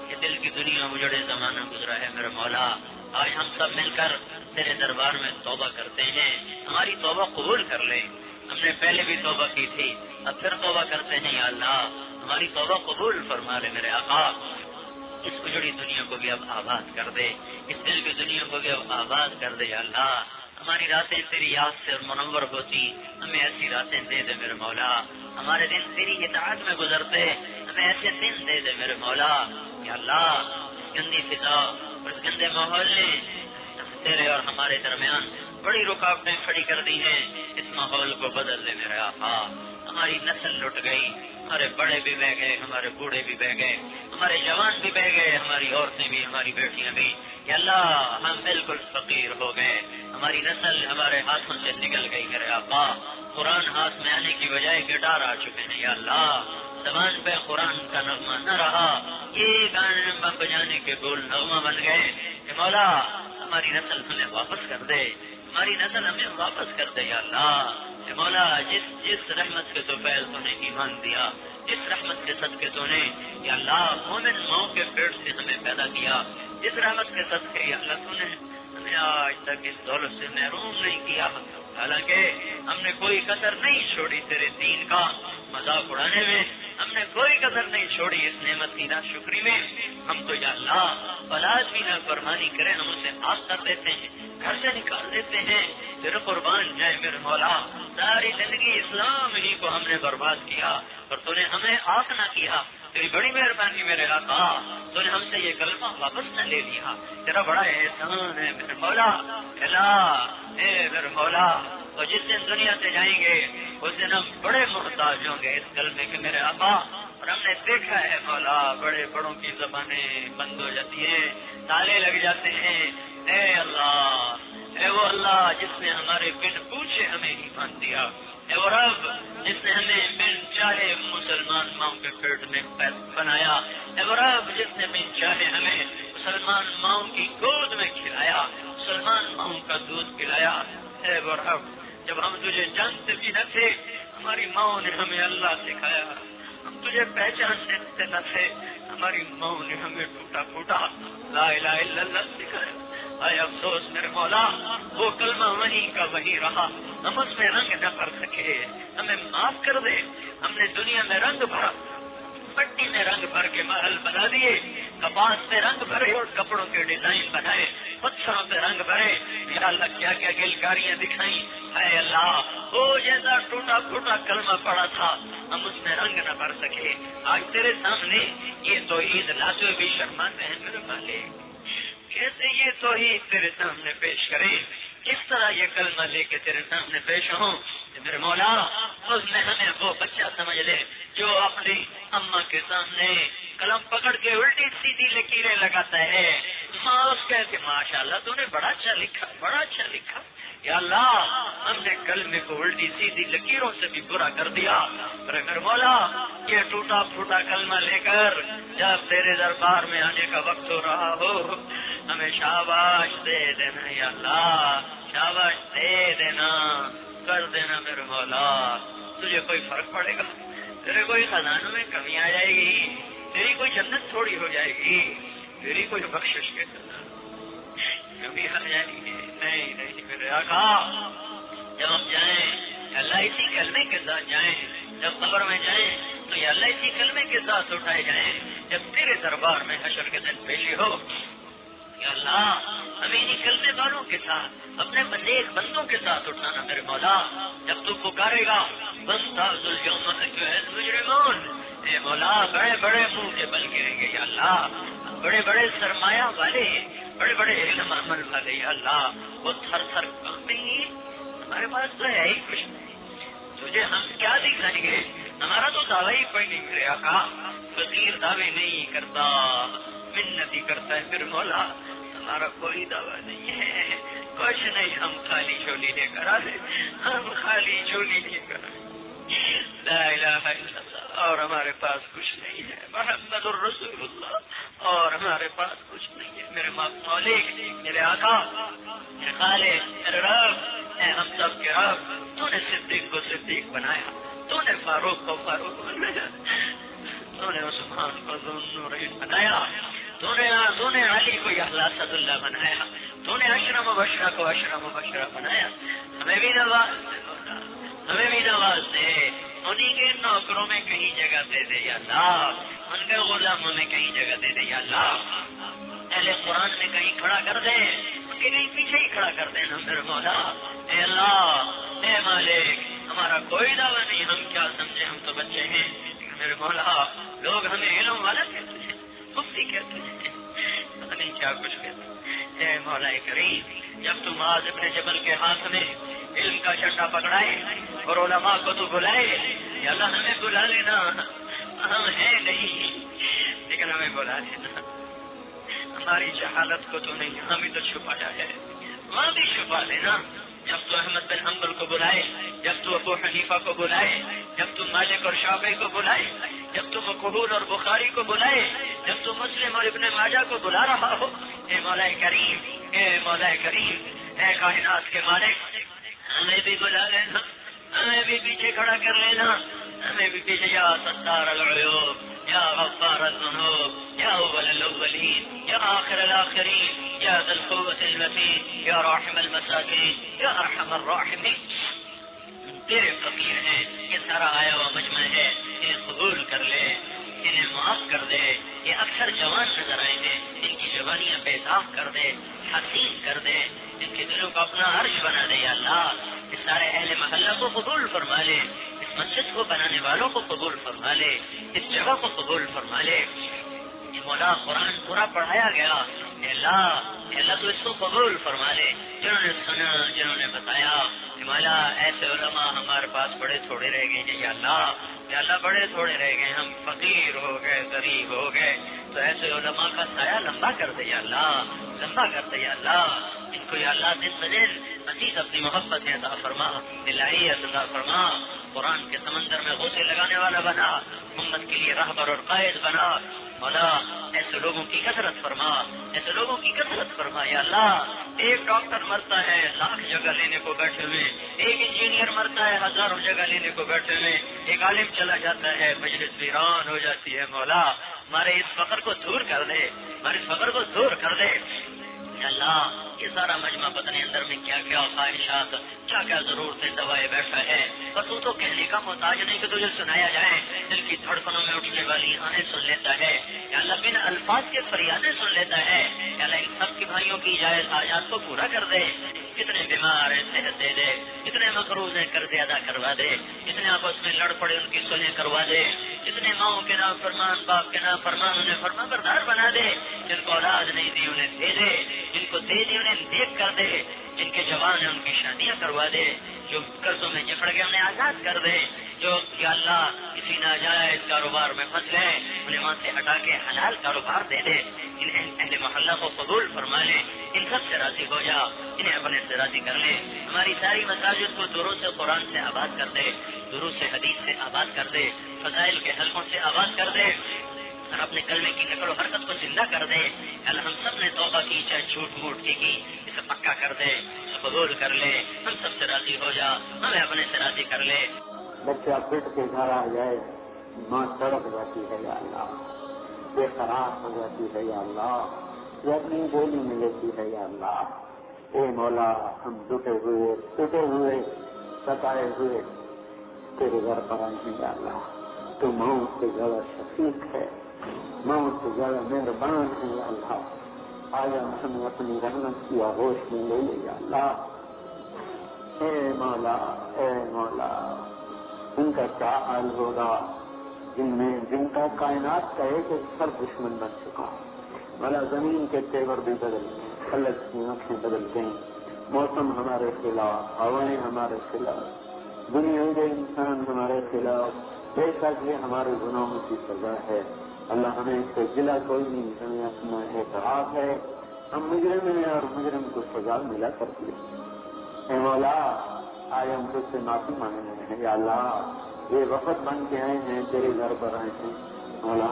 A: یہ دل کی دنیا اجڑے زمانہ گزرا ہے میرے مولا۔ آج ہم سب مل کر تیرے دربار میں توبہ کرتے ہیں، ہماری توبہ قبول کر لے۔ ہم نے پہلے بھی توبہ کی تھی، اب پھر توبہ کرتے ہیں یا اللہ، ہماری توبہ قبول فرما لے میرے آقا۔ اس اجڑی دنیا کو بھی اب آباد کر دے، اس دل کی دنیا کو بھی اب آباد کر دے یا اللہ۔ ہماری راتیں تیری یاد سے منور ہوتی، ہمیں ایسی راتیں دے دے میرے مولا۔ ہمارے دن تیری اطاعت میں گزرتے، ہمیں ایسے دن دے دے میرے مولا یا اللہ۔ اس گندی فضا اور اس گندے ماحول نے تیرے اور ہمارے درمیان بڑی رکاوٹیں کھڑی کر دی ہیں، اس ماحول کو بدل دے میرے آقا۔ ہماری نسل لٹ گئی، ہمارے بڑے بھی بہ گئے، ہمارے بوڑھے بھی بہ گئے، ہمارے جوان بھی بہ گئے، ہماری عورتیں بھی، ہماری بیٹیاں بھی یا اللہ۔ ہم بالکل فقیر ہو گئے، ہماری نسل ہمارے ہاتھوں سے نکل گئی میرے آقا۔ قرآن ہاتھ میں آنے کی بجائے گٹار آ چکے ہیں یا اللہ۔ زبان پہ قرآن کا نغمہ نہ رہا، یہ گانے بجانے کے گول نغمہ بن گئے۔ کہ مولا ہماری نسل ہمیں واپس کر دے، ہماری نسل ہمیں واپس کر دے یا اللہ۔ کہ مولا جس رحمت کے تو پہل تو نے ایمان دیا، جس رحمت کے صدقے تو نے یا اللہ مومن ماؤں کے پیٹ سے ہمیں پیدا کیا، جس رحمت کے صدقے یا اللہ تو نے ہمیں آج تک اس دولت سے محروم نہیں کیا، حالانکہ ہم نے کوئی قدر نہیں چھوڑی تیرے دین کا مذاق اڑانے میں، ہم نے کوئی قدر نہیں چھوڑی اس نعمت کی ناشکری میں۔ ہم تو یا اللہ اولاد بھی نہ فرمانی کرے، ہم اسے آگ کر دیتے ہیں، گھر سے نکال دیتے ہیں۔ تیرے قربان جائے میرے مولا، ساری زندگی اسلام ہی کو ہم نے برباد کیا اور تو نے ہمیں آگ نہ کیا۔ تیری بڑی مہربانی میرے آقا، تو نے ہم سے یہ کلمہ واپس نہ لے لیا، تیرا بڑا احسان ہے میرے مولا۔ اے میرے مولا، اور جس دن دنیا سے جائیں گے اس دن ہم بڑے محتاج ہوں گے اس کلمے کے میرے آقا۔ اور ہم نے دیکھا ہے مولا، بڑے بڑوں کی زبانیں بند ہو جاتی ہیں، تالے لگ جاتے ہیں۔ اے اللہ، اے وہ اللہ جس نے ہمارے بن پوچھے ہمیں ایمان دیا، اے وہ رب جس نے ہمیں بن چاہے مسلمان ماؤں کے پیٹ میں بنایا، اے وہ رب جس نے بن چاہے ہمیں مسلمان ماؤں کی گود میں کھلایا، مسلمان ماؤں کا دودھ پلایا۔ اے وہ رب جب ہم تجھے جانتے بھی نہ تھے، ہماری ماؤں نے ہمیں اللہ سکھایا، ہم تجھے پہچانتے نہ تھے، ہماری ماؤں نے ہمیں ٹوٹا پھوٹا لا الہ الا اللہ سکھایا۔ اے افسوس میرے مولا، وہ کلمہ وہیں کا وہیں رہا، ہم اس میں رنگ نہ بھر سکے، ہمیں معاف کر دے۔ ہم نے دنیا میں رنگ بھرا، مٹی میں رنگ بھر کے محل بنا دیے، کپاس پہ رنگ بھرے اور کپڑوں کے ڈیزائن بنائے، پتھروں پہ رنگ بھرے، یا اللہ کیا کیا گلکاریاں دکھائیں۔ اے اللہ، وہ جیسا ٹوٹا پھوٹا کلمہ پڑا تھا، ہم اس میں رنگ نہ بھر سکے۔ آج تیرے سامنے یہ توحید لاتے ہوئے بھی شرماتے ہیں میرے مالک، کیسے یہ توحید تیرے سامنے پیش کرے، کس طرح یہ کلمہ لے کے تیرے سامنے پیش ہوں۔ میرے مولا، اس میں ہمیں وہ بچہ سمجھ لے جو اپنی اماں کے سامنے قلم پکڑ کے الٹی سیدھی لکیریں لگاتا ہے، ماں اس کہتے ماشاء اللہ تو نے بڑا اچھا لکھا، بڑا اچھا لکھا۔ یا اللہ، ہم نے کلمے کو الٹی سیدھی لکیروں سے بھی برا کر دیا۔ میرے مولا، یہ ٹوٹا پھوٹا کلمہ لے کر جب تیرے دربار میں آنے کا وقت ہو رہا ہو، ہمیں شاباش دے دینا یا اللہ، شاباش دے دینا، کر دینا میرے مولا۔ تجھے کوئی فرق پڑے گا؟ تیرے کوئی خزانوں میں کمی آ جائے گی؟ تیری کوئی جنت تھوڑی ہو جائے گی؟ تیری کوئی بخشش کے کمی آ جائے گی؟ نہیں نہیں میرے آقا، جب ہم جائیں اللہ اسی کلمے کے ساتھ جائیں، جب قبر میں جائیں تو یا اللہ اسی کلمے کے ساتھ اٹھائے جائیں، جب تیرے دربار میں حشر کے دن پیشی ہو یا اللہ ہمیں انہیں کلمے والوں کے ساتھ، اپنے نیک بندوں کے ساتھ اٹھانا میرے مولا۔ جب تو پکارے گا بندہ مجرمون، اے مولا بڑے بڑے منہ کے بل گریں گے یا اللہ، بڑے بڑے سرمایہ والے، بڑے بڑے علم عمل والے یا اللہ، وہ تھر تھر کانپیں گے۔ ہمارے پاس تو ہے ہی کچھ نہیں، تجھے ہم کیا دکھائیں گے؟ ہمارا تو دعویٰ ہی کوئی نہیں میرے آقا، فقیر دعوے نہیں کرتا، منتی کرتا ہے میرے مولا، ہمارا کوئی دعویٰ نہیں ہے، کچھ نہیں، ہم خالی جھولی لے کر آتے، ہم خالی جھولی لے کر آتے، لا الہ الا اللہ، اور ہمارے پاس کچھ نہیں ہے، محمد الرسول اللہ، اور ہمارے پاس کچھ نہیں ہے میرے مالک، میرے آقا، میرے خالق، میرے رب، اے ہم سب کے رب، تو نے صدیق کو صدیق بنایا، تو نے فاروق کو فاروق بنایا، تو نے عثمان کو ذوالنورین بنایا، تو نے علی کو یا اسد اللہ بنایا، تو نے اشرا مبشرہ کو اشرا مبشرہ بنایا. ہمیں بھی نواز دے، ہمیں بھی نواز دے، انہیں کے نوکروں میں کہیں جگہ دے دے یا اللہ، ان کے غلاموں میں کہیں جگہ دے دے یا اللہ، اہل قرآن میں کہیں کھڑا کر دے، ان کے کہیں پیچھے ہی کھڑا کر دینا میرے مولا. اے اللہ، اے مالک، ہمارا کوئی دعویٰ نہیں، ہم کیا سمجھے، ہم تو بچے ہیں، میرے مولا لوگ ہمیں علم والا کہتے ہیں، مفتی کہتے ہیں، پتہ نہیں کیا کچھ کہتے ہیں. اے مولا کریم، جب تم معاذ ابن جبل کے ہاتھ میں علم کا جھنڈا پکڑائے اور علماء کو تو بلائے، یا اللہ ہمیں بلا لینا، ہم ہیں نہیں لیکن ہمیں بلا لینا. ہماری جہالت کو تو نہیں، یہاں بھی تو چھپایا ہے، وہاں بھی چھپا لینا. جب تو احمد بن حنبل کو بلائے، جب تو ابو حنیفہ کو بلائے، جب تو مالک اور شافعی کو بلائے، جب تو مقبول اور بخاری کو بلائے، جب تو مسلم اور ابن ماجہ کو بلا رہا ہو. اے مولا کریم، اے مولا کریم، اے کائنات کے مالک، ہمیں بھی بلا لینا، ہمیں بھی پیچھے کھڑا کر لینا، ہمیں بھی پیچھے. یا ستار العیوب، یا غفار الذنوب، یا اول الاولین، یا آخر الاخرین، یا ذی القوة المتین، یا راحم المساکین، یا ارحم الراحمین. تیرے فقیر ہیں، یہ سارا آیا ہوا مجمع ہے، انہیں قبول کر لے، انہیں معاف کر دے. یہ اکثر جوان نظر آئے ہیں، ان کی جوانیاں بیداغ کر دے، حسین کر دے، ان کے دلوں کو اپنا عرش بنا دے یا اللہ. اس سارے اہل محلہ کو قبول فرما لے، اس مسجد کو بنانے والوں کو قبول فرما لے، اس جگہ کو قبول فرما لے. یہ مولا قرآن پورا پڑھایا گیا، اے اللہ تو اس کو قبول فرما لے. جنہوں نے سنا، جنہوں نے بتایا، مولا ایسے علماء ہمارے پاس بڑے تھوڑے رہ گئے ہیں یا اللہ بڑے تھوڑے رہ گئے، ہم فقیر ہو گئے، غریب ہو گئے، تو ایسے علماء کا سایہ لمبا کر دے یا اللہ، لمبا کر دے یا اللہ. ان کو یا اللہ دن بدن مزید اپنی محبت عطا فرما، الہیت عطا فرما. قرآن کے سمندر میں غوطے لگانے والا بنا، امت کے لیے رہبر اور قائد بنا. مولا ایسے لوگوں کی کثرت فرما، ایسے لوگوں کی کثرت فرما یا اللہ. ایک ڈاکٹر مرتا ہے لاکھ جگہ لینے کو بیٹھے ہوئے، ایک انجینئر مرتا ہے ہزاروں جگہ لینے کو بیٹھے ہوئے، ایک عالم چلا جاتا ہے مجلس ویران ہو جاتی ہے. مولا ہمارے اس فقر کو دور کر دے، ہمارے فقر کو دور کر دے یا اللہ. یہ سارا مجمع پتہ نہیں اندر میں کیا کیا خواہشات، کیا کیا ضرورتیں دبائے بیٹھا ہے، پر تو کہنے کا محتاج نہیں کہ تجھے سنایا جائے. دل کی دھڑکنوں میں اٹھنے والی آہیں سن لیتا ہے یا اللہ، بن الفاظ کے فریادیں سن لیتا ہے یا اللہ. ان سب کے بھائیوں کی جائز حاجات کو پورا کر دے. کتنے بیمار ہیں صحت دے دے، کتنے مقروض ہیں قرض ادا کروا دے، کتنے آپس میں لڑ پڑے ان کی صلح کروا دے، کتنے ماؤں کے نام فرمان، باپ کے نام فرمان، انہیں فرما بردار بنا دے. جن کو اولاد نہیں دی انہیں دے دے، جن کو دے دی انہیں دیکھ کر دے، جن کے جوان ہیں ان کی شادیاں کروا دے، جو قرضوں میں جکڑ گئے انہیں آزاد کر دے، جو یا اللہ کسی ناجائز کاروبار میں پھنس گئے انہیں وہاں سے ہٹا کے حلال کاروبار دے دے. ان اہل محلہ کو قبول فرما لے، ان سب سے راضی ہو جا، انہیں اپنے سے راضی کر لے. ہماری ساری مساجد کو دروس سے قرآن سے آباد کر دے، دروس سے حدیث سے آباد کر دے، فضائل کے حلقوں سے آباد کر دے، اور اپنے کلمے کی نقل و حرکت کو زندہ کر دے. اللہ ہم سب نے توبہ کی، چاہے جھوٹ موٹ کی، اسے پکا کر دے، اسے قبول کر لے. ہم سب سے راضی ہو جا، ہمیں اپنے سے راضی کر لے.
B: بچہ پٹ کے گھر آ جائے، ماں تڑپ جاتی ہے یا اللہ، بے قرار ہو جاتی ہے یا اللہ، یہ اپنی گولی میں لیتی ہے یا اللہ. اے مولا ہم ٹوٹے ہوئے ستائے ہوئے تیرے گھر پر آئے ہیں یا اللہ. تو موت سے زیادہ شفیق ہے، موت سے زیادہ مہربان ہے یا اللہ. آیا ہمیں اپنی رحمت کی آغوش میں لے لے یا اللہ. اے مولا ان کا کیا حال ہوگا جن کا کائنات کا ایک سر دشمن بن چکا. مولا زمین کے تیور بھی بدل گئے، فلک کی آنکھیں بدل گئیں، موسم ہمارے خلاف، ہوائیں ہمارے خلاف، دنیا کے انسان ہمارے خلاف. بے شک یہ ہمارے گناہوں کی سزا ہے. اللہ ہمیں اس سے گلا کوئی نہیں، ہمیں اپنا اعتراف ہے، ہم مجرم ہیں اور مجرم کو سزا ملا کرتی ہے. اے مولا آج ہم تجھ سے معافی مانگ رہے ہیں یا اللہ. یہ وفد بن کے آئے ہیں، تیرے گھر پر آئے ہیں مولا.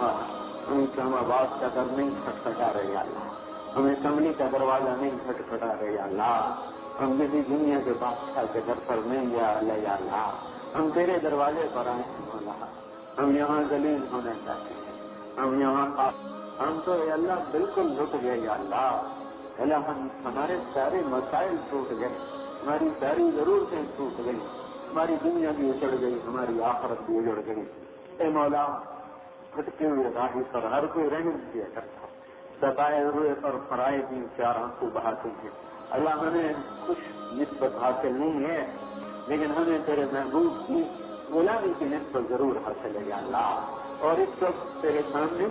B: ہم اسلام آباد کا در نہیں کھٹکھٹا رہے یا اللہ، ہم اسمبلی کا دروازہ نہیں کھٹکھٹا رہے یا اللہ، ہم کسی دنیا کے بادشاہ کے گھر پر نہیں یا اللہ.
D: ہم تیرے دروازے پر آئے ہیں مولا، ہم یہاں ذلیل ہونا چاہتے ہیں، ہم یہاں ہم تو اے اللہ بالکل لٹ گئے یا اللہ، اللہ ہمارے سارے مسائل ٹوٹ گئے، ہماری ساری ضرورتیں ٹوٹ گئی، ہماری دنیا بھی اجڑ گئی، ہماری آخرت بھی اجڑ گئی۔ اے مولا بھٹکے ہوئے راہی پر ہر کوئی رحم کیا کرتا، ستائے ہوئے پر فرائے بھی چار آنسو بہاتے ہیں۔ اللہ ہمیں کچھ نسبت حاصل نہیں ہے، لیکن ہمیں تیرے محبوب کی غلامی کی نسبت ضرور حاصل ہے یا اللہ۔ اور اس وقت تیرے سامنے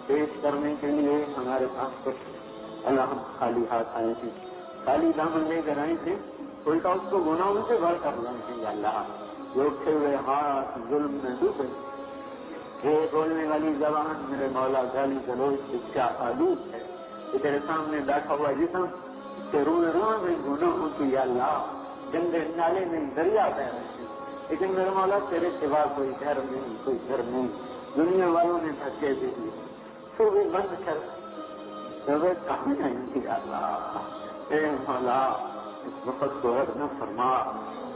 D: پیش کرنے کے لیے ہمارے پاس کچھ اللہ ہم خالی ہاتھ آئے تھے، خالی دامن لے کر آئے تھے، الٹا اس کو گناہوں سے بھر کر لائے ہیں یا اللہ۔ جو اٹھے ہوئے ہاتھ ظلم میں ڈوبے، یہ بولنے والی زبان میرے مولا گالی گلوچ شکشا آلود ہے، کہ تیرے سامنے بیٹھا ہوا جسم کہ روئے روئے میں گناہوں کی یا اللہ گندے نالے میں دریا بہ رہے ہیں، لیکن میرے مولا تیرے سوا کوئی گھر نہیں، کوئی گھر نہیں، دنیا والوں نے دھکے دے دیے، تو بھی بند کر کہاں جائیں گے یا اللہ۔ اے مولا اس وقت کو رد نہ فرما،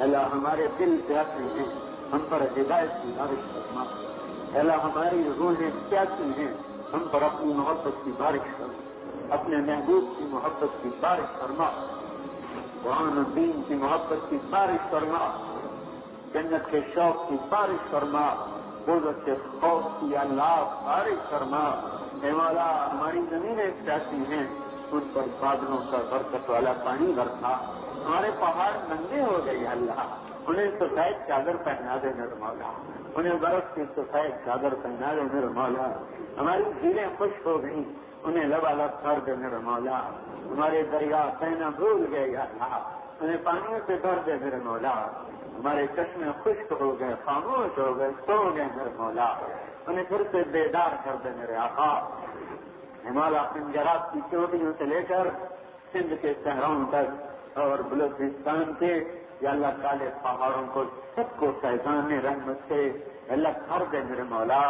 D: اللہ ہمارے دل پیاسے ہیں، ہم پر ہدایت کی بارش فرما، اللہ ہماری روحیں پیاسی ہیں، ہم پر اپنی محبت کی بارش فرما، اپنے محبوب کی محبت کی بارش فرما، قرآن الدین کی محبت کی بارش فرما، جنت کے شوق کی بارش فرما، دوزخ کے خوف کی اللہ بارش فرما۔ اے مولا ہماری زمینیں پیاسی ہیں، ان پر بادلوں کا برکت والا پانی برسا، ہمارے پہاڑ ننگے ہو گئے اللہ، انہیں سفید چادر پہنا دے میرے مولا، انہیں برف کی سفید چادر پہنا دے میرے مولا، ہماری جھیلیں خشک ہو گئیں، انہیں لبالب کر دے میرے مولا، ہمارے دریا بہنا بھول گئے یا اللہ، انہیں پانیوں سے بھر دے میرے مولا، ہمارے چشمے خشک ہو گئے، خاموش ہو گئے، سو گئے میرے مولا، انہیں پھر سے بیدار کر دے میرے آقا۔ ہمالیہ پنجرات کی چوٹیوں سے لے کر سندھ کے صحراؤں تک اور بلوچستان کے یا اللہ کالے پہاڑوں کو سب کو فیضان رحمت سے اللہ کر دے میرے مولا۔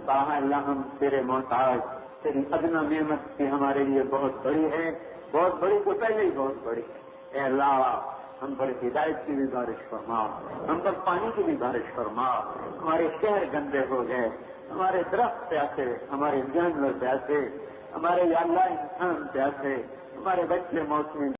D: کہا اللہ ہم تیرے محتاج، تیری ادنا نعمت کی ہمارے لیے بہت بڑی ہے، بہت بڑی تو پہلے ہی بہت بڑی ہے۔ اے اللہ ہم پر ہدایت کی بھی بارش فرما، ہم پر پانی کی بھی بارش فرما، ہمارے شہر گندے ہو گئے، ہمارے درخت پیاسے، ہمارے جانور پیاسے، ہمارے یا اللہ انسان پیاسے، ہمارے بچے موسمی